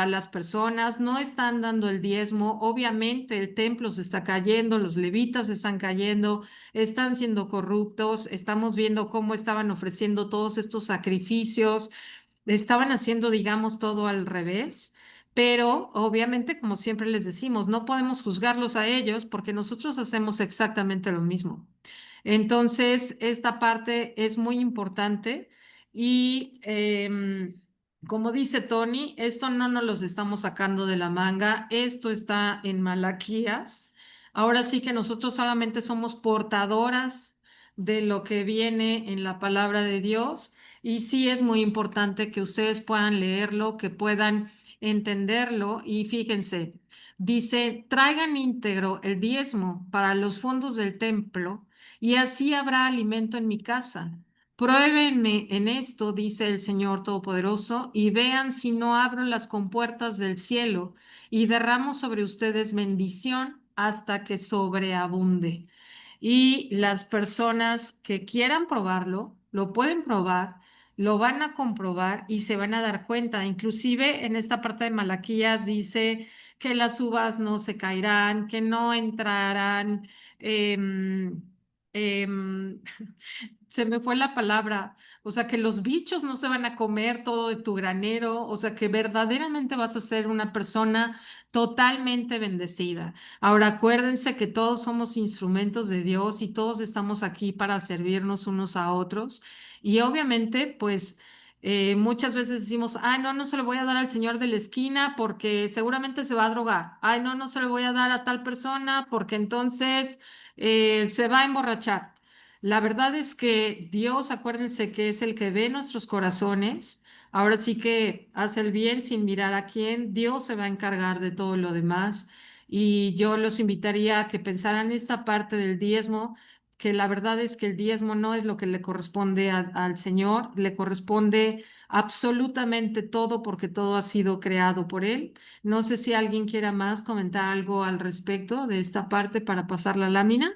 las personas, no están dando el diezmo. Obviamente el templo se está cayendo, los levitas están cayendo, están siendo corruptos, estamos viendo cómo estaban ofreciendo todos estos sacrificios, estaban haciendo, digamos, todo al revés. Pero obviamente, como siempre les decimos, no podemos juzgarlos a ellos porque nosotros hacemos exactamente lo mismo. Entonces, esta parte es muy importante y como dice Tony, esto no nos los estamos sacando de la manga, esto está en Malaquías. Ahora sí que nosotros solamente somos portadoras de lo que viene en la palabra de Dios y sí es muy importante que ustedes puedan leerlo, que puedan entenderlo y fíjense, dice, traigan íntegro el diezmo para los fondos del templo y así habrá alimento en mi casa. Pruébenme en esto, dice el Señor Todopoderoso, y vean si no abro las compuertas del cielo y derramo sobre ustedes bendición hasta que sobreabunde. Y las personas que quieran probarlo, lo pueden probar, lo van a comprobar y se van a dar cuenta. Inclusive en esta parte de Malaquías dice que las uvas no se caerán, que no entrarán. em, em, Se me fue la palabra, o sea, que los bichos no se van a comer todo de tu granero, o sea, que verdaderamente vas a ser una persona totalmente bendecida. Ahora, acuérdense que todos somos instrumentos de Dios y todos estamos aquí para servirnos unos a otros. Y obviamente, pues... muchas veces decimos, ay, no, no se lo voy a dar al señor de la esquina porque seguramente se va a drogar. Ay, no, no se lo voy a dar a tal persona porque entonces se va a emborrachar. La verdad es que Dios, acuérdense que es el que ve nuestros corazones. Ahora sí que hace el bien sin mirar a quién. Dios se va a encargar de todo lo demás. Y yo los invitaría a que pensaran esta parte del diezmo, que la verdad es que el diezmo no es lo que le corresponde al Señor, le corresponde absolutamente todo porque todo ha sido creado por Él. No sé si alguien quiera más comentar algo al respecto de esta parte para pasar la lámina.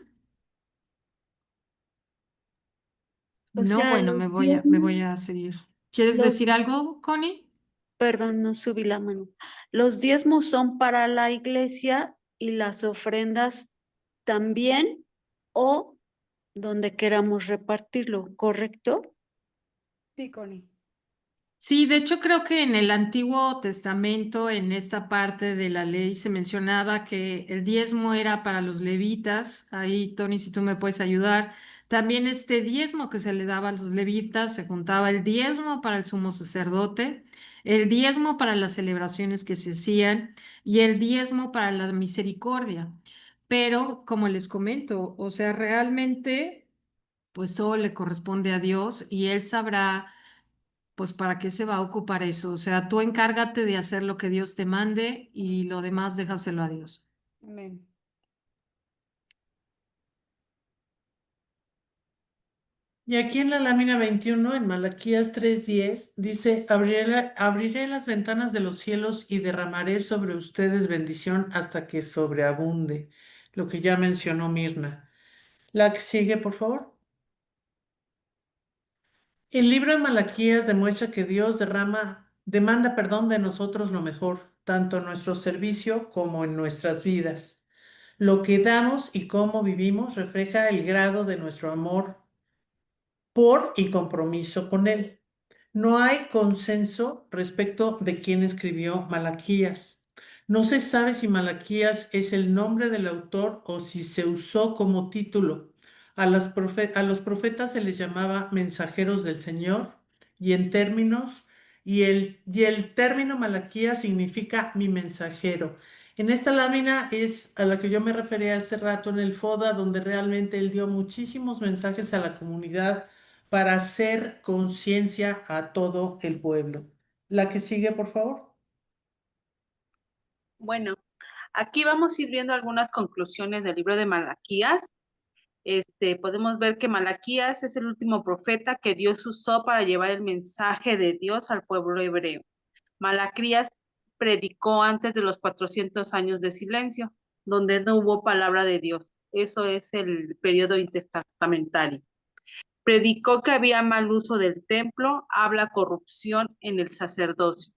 O No, sea, bueno, los me voy diezmos, a seguir. ¿Quieres los, decir algo, Connie? perdón, no subí la mano. Los diezmos son para la iglesia y las ofrendas también o donde queramos repartirlo, ¿correcto? Sí, Connie. Sí, de hecho creo que en el Antiguo Testamento, en esta parte de la ley, se mencionaba que el diezmo era para los levitas. Ahí, Tony, si tú me puedes ayudar. También este diezmo que se le daba a los levitas, se juntaba el diezmo para el sumo sacerdote, el diezmo para las celebraciones que se hacían y el diezmo para la misericordia. Pero, como les comento, o sea, realmente, pues todo le corresponde a Dios y Él sabrá pues ¿para qué se va a ocupar eso? O sea, tú encárgate de hacer lo que Dios te mande y lo demás déjaselo a Dios. Amén. Y aquí en la lámina 21, en Malaquías 3:10, dice, abriré las ventanas de los cielos y derramaré sobre ustedes bendición hasta que sobreabunde, lo que ya mencionó Mirna. La que sigue, por favor. El libro de Malaquías demuestra que Dios demanda perdón de nosotros lo mejor, tanto en nuestro servicio como en nuestras vidas. Lo que damos y cómo vivimos refleja el grado de nuestro amor por y compromiso con Él. No hay consenso respecto de quién escribió Malaquías. No se sabe si Malaquías es el nombre del autor o si se usó como título. A los profetas se les llamaba mensajeros del Señor y en términos, y el término Malaquías significa mi mensajero. En esta lámina es a la que yo me refería hace rato en el FODA, donde realmente él dio muchísimos mensajes a la comunidad para hacer conciencia a todo el pueblo. La que sigue, por favor. Bueno, aquí vamos a ir viendo algunas conclusiones del libro de Malaquías. podemos ver que Malaquías es el último profeta que Dios usó para llevar el mensaje de Dios al pueblo hebreo. Malaquías predicó antes de los 400 años de silencio, donde no hubo palabra de Dios. Eso es el periodo intertestamentario. Predicó que había mal uso del templo, habla corrupción en el sacerdocio.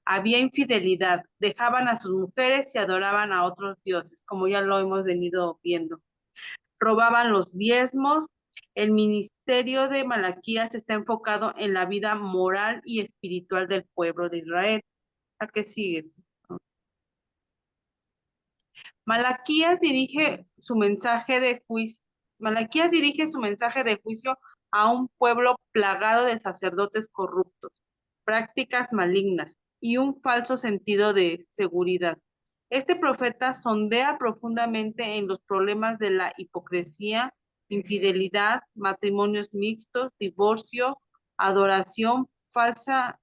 Había infidelidad, dejaban a sus mujeres y adoraban a otros dioses, como ya lo hemos venido viendo. Robaban los diezmos. El ministerio de Malaquías está enfocado en la vida moral y espiritual del pueblo de Israel. ¿A qué sigue? Malaquías dirige su mensaje de juicio. Malaquías dirige su mensaje de juicio a un pueblo plagado de sacerdotes corruptos, prácticas malignas y un falso sentido de seguridad. Este profeta sondea profundamente en los problemas de la hipocresía, infidelidad, matrimonios mixtos, divorcio, adoración falsa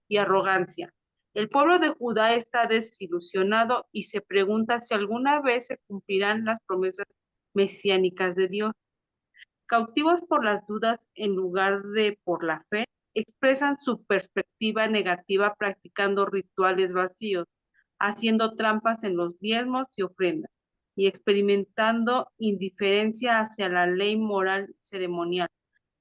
y arrogancia. El pueblo de Judá está desilusionado y se pregunta si alguna vez se cumplirán las promesas mesiánicas de Dios. Cautivos por las dudas en lugar de por la fe, expresan su perspectiva negativa practicando rituales vacíos, haciendo trampas en los diezmos y ofrendas, y experimentando indiferencia hacia la ley moral ceremonial.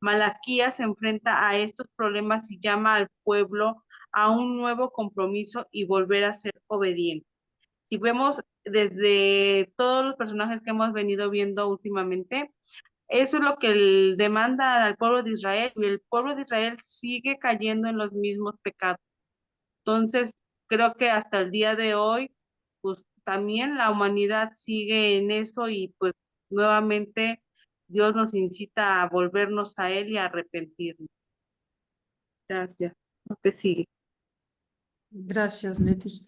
Malaquías se enfrenta a estos problemas y llama al pueblo a un nuevo compromiso y volver a ser obediente. Si vemos desde todos los personajes que hemos venido viendo últimamente, eso es lo que demanda al pueblo de Israel, y el pueblo de Israel sigue cayendo en los mismos pecados. Entonces, creo que hasta el día de hoy, pues también la humanidad sigue en eso, y pues nuevamente Dios nos incita a volvernos a Él y a arrepentirnos. Gracias. Lo que sigue. Gracias, Leti.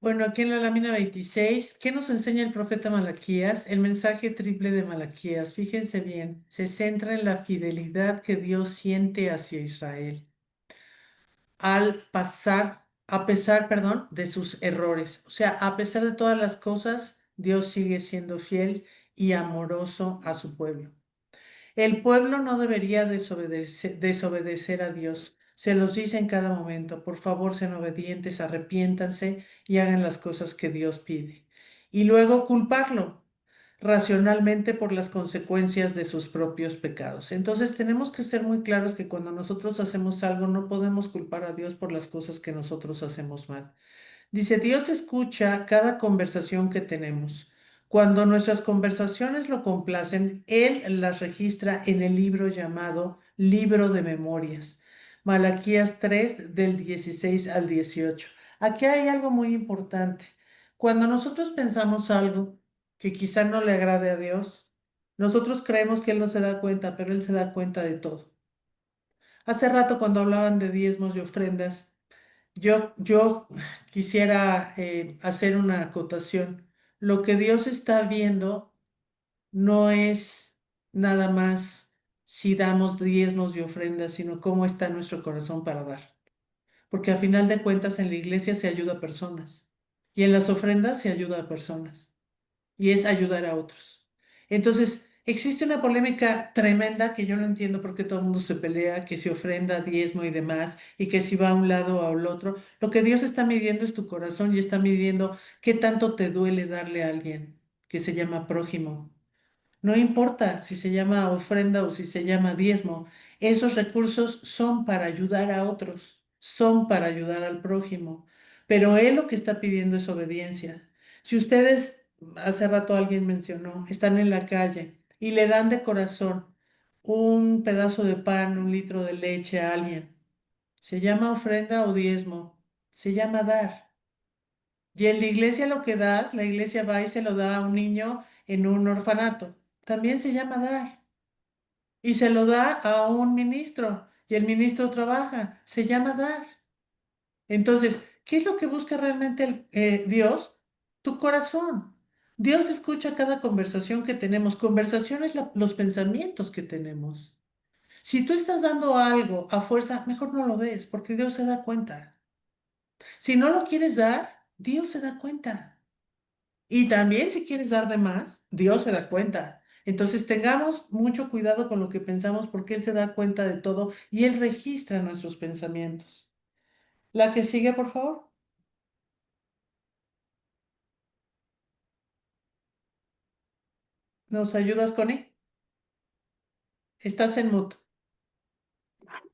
Bueno, aquí en la lámina 26, ¿qué nos enseña el profeta Malaquías? El mensaje triple de Malaquías, fíjense bien, se centra en la fidelidad que Dios siente hacia Israel a pesar, perdón, de sus errores. O sea, a pesar de todas las cosas, Dios sigue siendo fiel y amoroso a su pueblo. El pueblo no debería desobedecer a Dios. Se los dice en cada momento, por favor, sean obedientes, arrepiéntanse y hagan las cosas que Dios pide. Y luego culparlo racionalmente por las consecuencias de sus propios pecados. Entonces tenemos que ser muy claros que cuando nosotros hacemos algo no podemos culpar a Dios por las cosas que nosotros hacemos mal. Dice, Dios escucha cada conversación que tenemos. Cuando nuestras conversaciones lo complacen, Él las registra en el libro llamado Libro de Memorias. Malaquías 3 del 16 al 18. Aquí hay algo muy importante. Cuando nosotros pensamos algo que quizá no le agrade a Dios, nosotros creemos que Él no se da cuenta, pero Él se da cuenta de todo. Hace rato cuando hablaban de diezmos y ofrendas, yo quisiera hacer una acotación. Lo que Dios está viendo no es nada más si damos diezmos y ofrendas, sino cómo está nuestro corazón para dar. Porque a final de cuentas en la iglesia se ayuda a personas y en las ofrendas se ayuda a personas y es ayudar a otros. Entonces, existe una polémica tremenda que yo no entiendo por qué todo el mundo se pelea, que se ofrenda, diezmo y demás, y que si va a un lado o al otro. Lo que Dios está midiendo es tu corazón y está midiendo qué tanto te duele darle a alguien que se llama prójimo. No importa si se llama ofrenda o si se llama diezmo, esos recursos son para ayudar a otros, son para ayudar al prójimo. Pero Él lo que está pidiendo es obediencia. Si ustedes, hace rato alguien mencionó, están en la calle y le dan de corazón un pedazo de pan, un litro de leche a alguien, ¿se llama ofrenda o diezmo? Se llama dar. Y en la iglesia lo que das, la iglesia va y se lo da a un niño en un orfanato. También se llama dar. Y se lo da a un ministro y el ministro trabaja. Se llama dar. Entonces, ¿qué es lo que busca realmente Dios? Tu corazón. Dios escucha cada conversación que tenemos. Conversación es los pensamientos que tenemos. Si tú estás dando algo a fuerza, mejor no lo des porque Dios se da cuenta. Si no lo quieres dar, Dios se da cuenta. Y también si quieres dar de más, Dios se da cuenta. Entonces tengamos mucho cuidado con lo que pensamos porque Él se da cuenta de todo y Él registra nuestros pensamientos. La que sigue, por favor. ¿Nos ayudas, Connie? Estás en mute.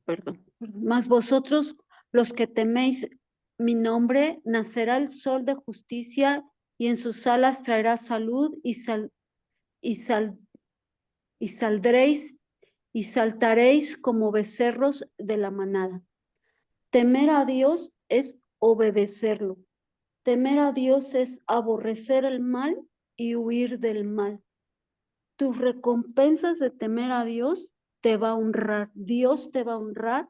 Perdón. Mas vosotros, los que teméis mi nombre, nacerá el sol de justicia y en sus alas traerá salud y sal, y saldréis y saltaréis como becerros de la manada. Temer a Dios es obedecerlo. Temer a Dios es aborrecer el mal y huir del mal. Tus recompensas de temer a Dios te va a honrar. Dios te va a honrar.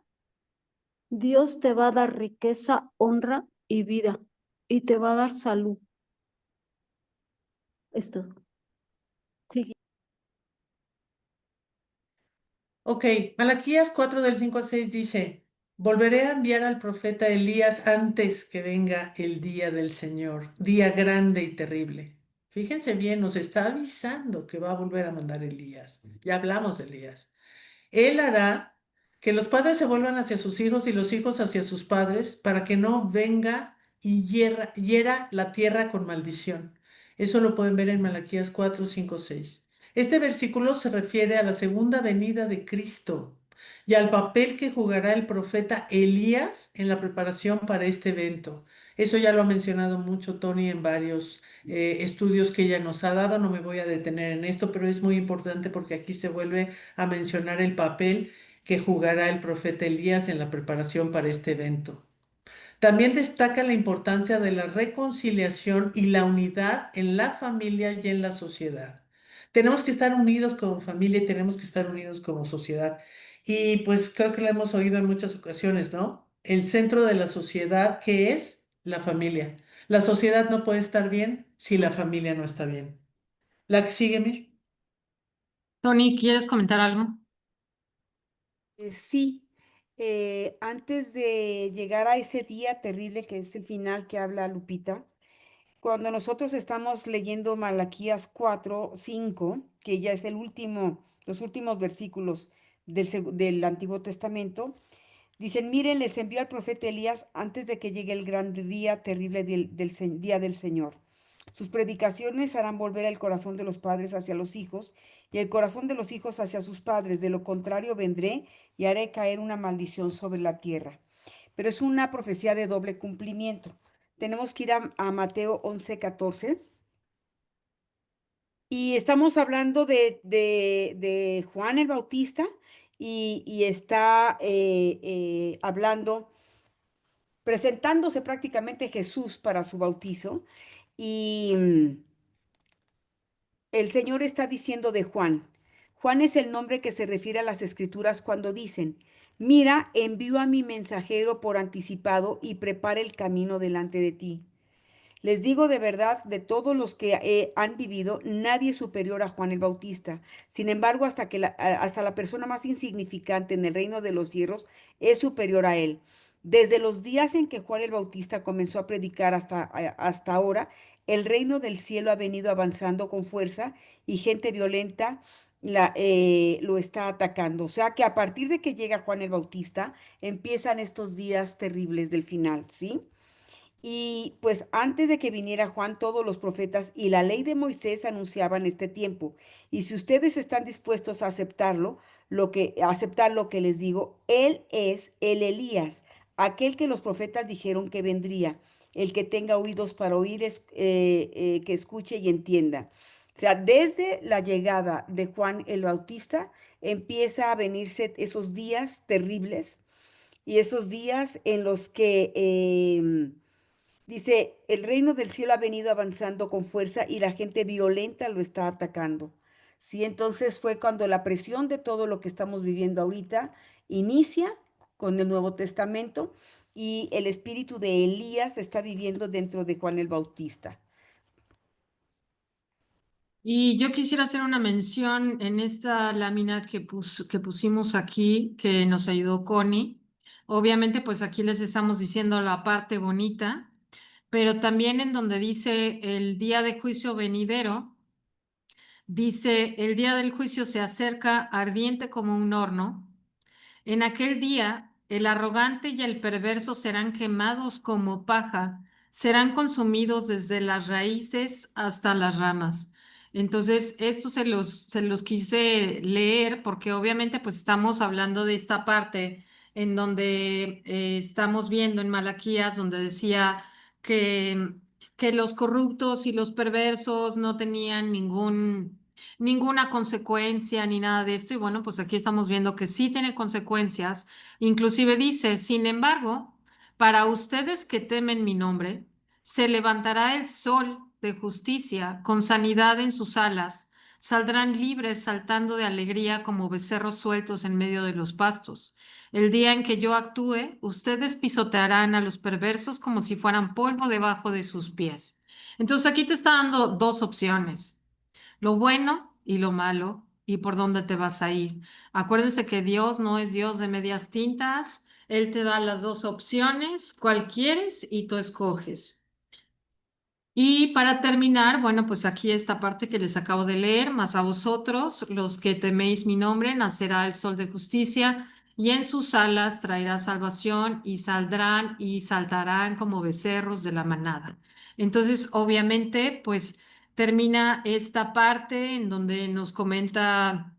Dios te va a dar riqueza, honra y vida. Y te va a dar salud. Esto. Sí. Ok, Malaquías 4 del 5 al 6 dice, volveré a enviar al profeta Elías antes que venga el día del Señor, día grande y terrible. Fíjense bien, nos está avisando que va a volver a mandar Elías. Ya hablamos de Elías. Él hará que los padres se vuelvan hacia sus hijos y los hijos hacia sus padres para que no venga y hiera la tierra con maldición. Eso lo pueden ver en Malaquías 4, 5, 6. Este versículo se refiere a la segunda venida de Cristo y al papel que jugará el profeta Elías en la preparación para este evento. Eso ya lo ha mencionado mucho Tony en varios estudios que ella nos ha dado. No me voy a detener en esto, pero es muy importante porque aquí se vuelve a mencionar el papel que jugará el profeta Elías en la preparación para este evento. También destaca la importancia de la reconciliación y la unidad en la familia y en la sociedad. Tenemos que estar unidos como familia y tenemos que estar unidos como sociedad. Y pues creo que lo hemos oído en muchas ocasiones, ¿no? El centro de la sociedad, ¿qué es? La familia. La sociedad no puede estar bien si la familia no está bien. ¿La que sigue, Mir? Tony, ¿quieres comentar algo? Sí, antes de llegar a ese día terrible que es el final que habla Lupita, cuando nosotros estamos leyendo Malaquías 4, 5, que ya es el último, los últimos versículos del Antiguo Testamento, dicen, miren, les envió al profeta Elías antes de que llegue el gran día terrible día del Señor. Sus predicaciones harán volver el corazón de los padres hacia los hijos y el corazón de los hijos hacia sus padres. De lo contrario, vendré y haré caer una maldición sobre la tierra. Pero es una profecía de doble cumplimiento. Tenemos que ir a Mateo 11:14. Y estamos hablando de Juan el Bautista y está hablando, presentándose prácticamente Jesús para su bautizo. Y el Señor está diciendo de Juan. Juan es el nombre que se refiere a las escrituras cuando dicen, mira, envío a mi mensajero por anticipado y prepara el camino delante de ti. Les digo de verdad, de todos los que han vivido, nadie es superior a Juan el Bautista. Sin embargo, hasta la persona más insignificante en el reino de los cielos es superior a él. Desde los días en que Juan el Bautista comenzó a predicar hasta ahora, el reino del cielo ha venido avanzando con fuerza y gente violenta lo está atacando. O sea que a partir de que llega Juan el Bautista, empiezan estos días terribles del final, ¿sí? Y pues antes de que viniera Juan, todos los profetas y la ley de Moisés anunciaban este tiempo. Y si ustedes están dispuestos a aceptar lo que les digo, él es el Elías, aquel que los profetas dijeron que vendría. El que tenga oídos para oír, que escuche y entienda. O sea, desde la llegada de Juan el Bautista empieza a venirse esos días terribles y esos días en los que dice, el reino del cielo ha venido avanzando con fuerza y la gente violenta lo está atacando. Sí, entonces fue cuando la presión de todo lo que estamos viviendo ahorita inicia con el Nuevo Testamento y el espíritu de Elías está viviendo dentro de Juan el Bautista. Y yo quisiera hacer una mención en esta lámina que pusimos aquí, que nos ayudó Connie. Obviamente, pues aquí les estamos diciendo la parte bonita, pero también en donde dice el día de juicio venidero, dice, el día del juicio se acerca ardiente como un horno. En aquel día, el arrogante y el perverso serán quemados como paja, serán consumidos desde las raíces hasta las ramas. Entonces, esto se los quise leer porque obviamente pues estamos hablando de esta parte en donde estamos viendo en Malaquías, donde decía que, que los corruptos y los perversos no tenían ninguna consecuencia ni nada de esto. Y bueno, pues aquí estamos viendo que sí tiene consecuencias. Inclusive dice, sin embargo, para ustedes que temen mi nombre, se levantará el sol de justicia con sanidad en sus alas. Saldrán libres saltando de alegría como becerros sueltos en medio de los pastos. El día en que yo actúe, ustedes pisotearán a los perversos como si fueran polvo debajo de sus pies. Entonces aquí te está dando dos opciones, lo bueno y lo malo, y por dónde te vas a ir. Acuérdense que Dios no es Dios de medias tintas, Él te da las dos opciones, cuál quieres y tú escoges. Y para terminar, bueno, pues aquí esta parte que les acabo de leer, mas a vosotros, los que teméis mi nombre, nacerá el sol de justicia, y en sus alas traerá salvación, y saldrán y saltarán como becerros de la manada. Entonces, obviamente, pues termina esta parte en donde nos comenta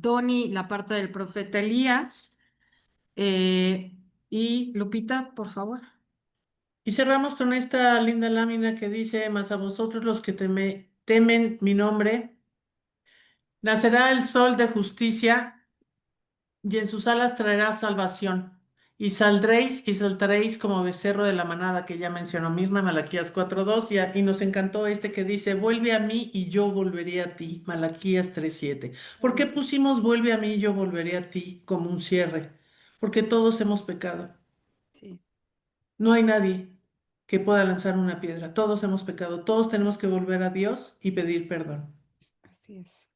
Tony la parte del profeta Elías. Eh, y Lupita, por favor. Y cerramos con esta linda lámina que dice, mas a vosotros los que temen mi nombre, nacerá el sol de justicia y en sus alas traerá salvación. Y saldréis y saltaréis como becerro de la manada que ya mencionó Mirna, Malaquías 4:2, y nos encantó este que dice, vuelve a mí y yo volveré a ti, Malaquías 3:7. ¿Por qué pusimos vuelve a mí y yo volveré a ti como un cierre? Porque todos hemos pecado. Sí, No hay nadie que pueda lanzar una piedra. Todos hemos pecado. Todos tenemos que volver a Dios y pedir perdón. así es.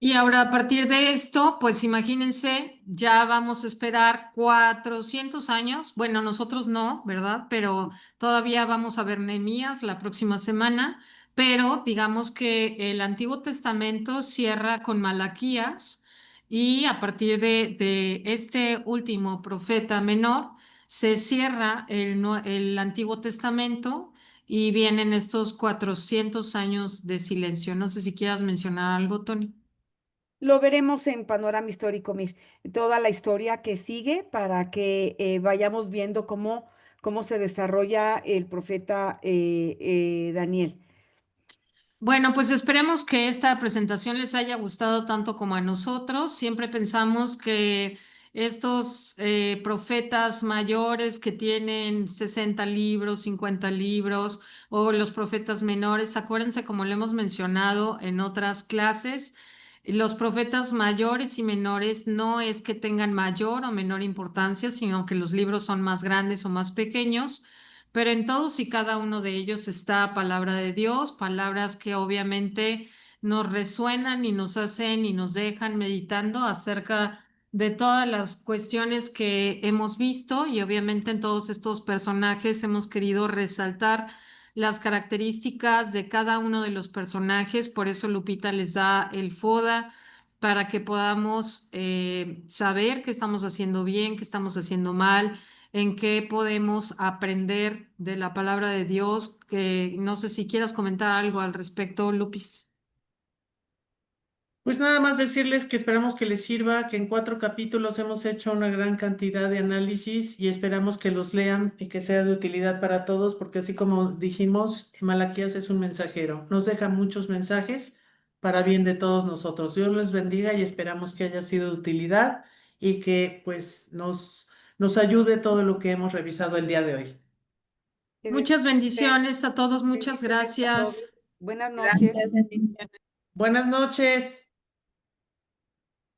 Y ahora a partir de esto, pues imagínense, ya vamos a esperar 400 años. Bueno, nosotros no, ¿verdad? Pero todavía vamos a ver Nehemías la próxima semana. Pero digamos que el Antiguo Testamento cierra con Malaquías y a partir de este último profeta menor se cierra el Antiguo Testamento y vienen estos 400 años de silencio. No sé si quieras mencionar algo, Tony. Lo veremos en Panorama Histórico, Mir, toda la historia que sigue para que vayamos viendo cómo se desarrolla el profeta Daniel. Bueno, pues esperemos que esta presentación les haya gustado tanto como a nosotros. Siempre pensamos que estos profetas mayores que tienen 60 libros, 50 libros, o los profetas menores, acuérdense como lo hemos mencionado en otras clases, los profetas mayores y menores no es que tengan mayor o menor importancia, sino que los libros son más grandes o más pequeños, pero en todos y cada uno de ellos está palabra de Dios, palabras que obviamente nos resuenan y nos hacen y nos dejan meditando acerca de todas las cuestiones que hemos visto, y obviamente en todos estos personajes hemos querido resaltar las características de cada uno de los personajes. Por eso Lupita les da el FODA para que podamos saber qué estamos haciendo bien, qué estamos haciendo mal, en qué podemos aprender de la palabra de Dios. Que no sé si quieras comentar algo al respecto, Lupis. Pues nada más decirles que esperamos que les sirva, que en 4 capítulos hemos hecho una gran cantidad de análisis y esperamos que los lean y que sea de utilidad para todos, porque así como dijimos, Malaquías es un mensajero, nos deja muchos mensajes para bien de todos nosotros. Dios les bendiga y esperamos que haya sido de utilidad y que pues nos ayude todo lo que hemos revisado el día de hoy. Que Dios Muchas bendiciones a todos, muchas bendiciones a todos. gracias. Buenas noches. Gracias, bendiciones. Buenas noches.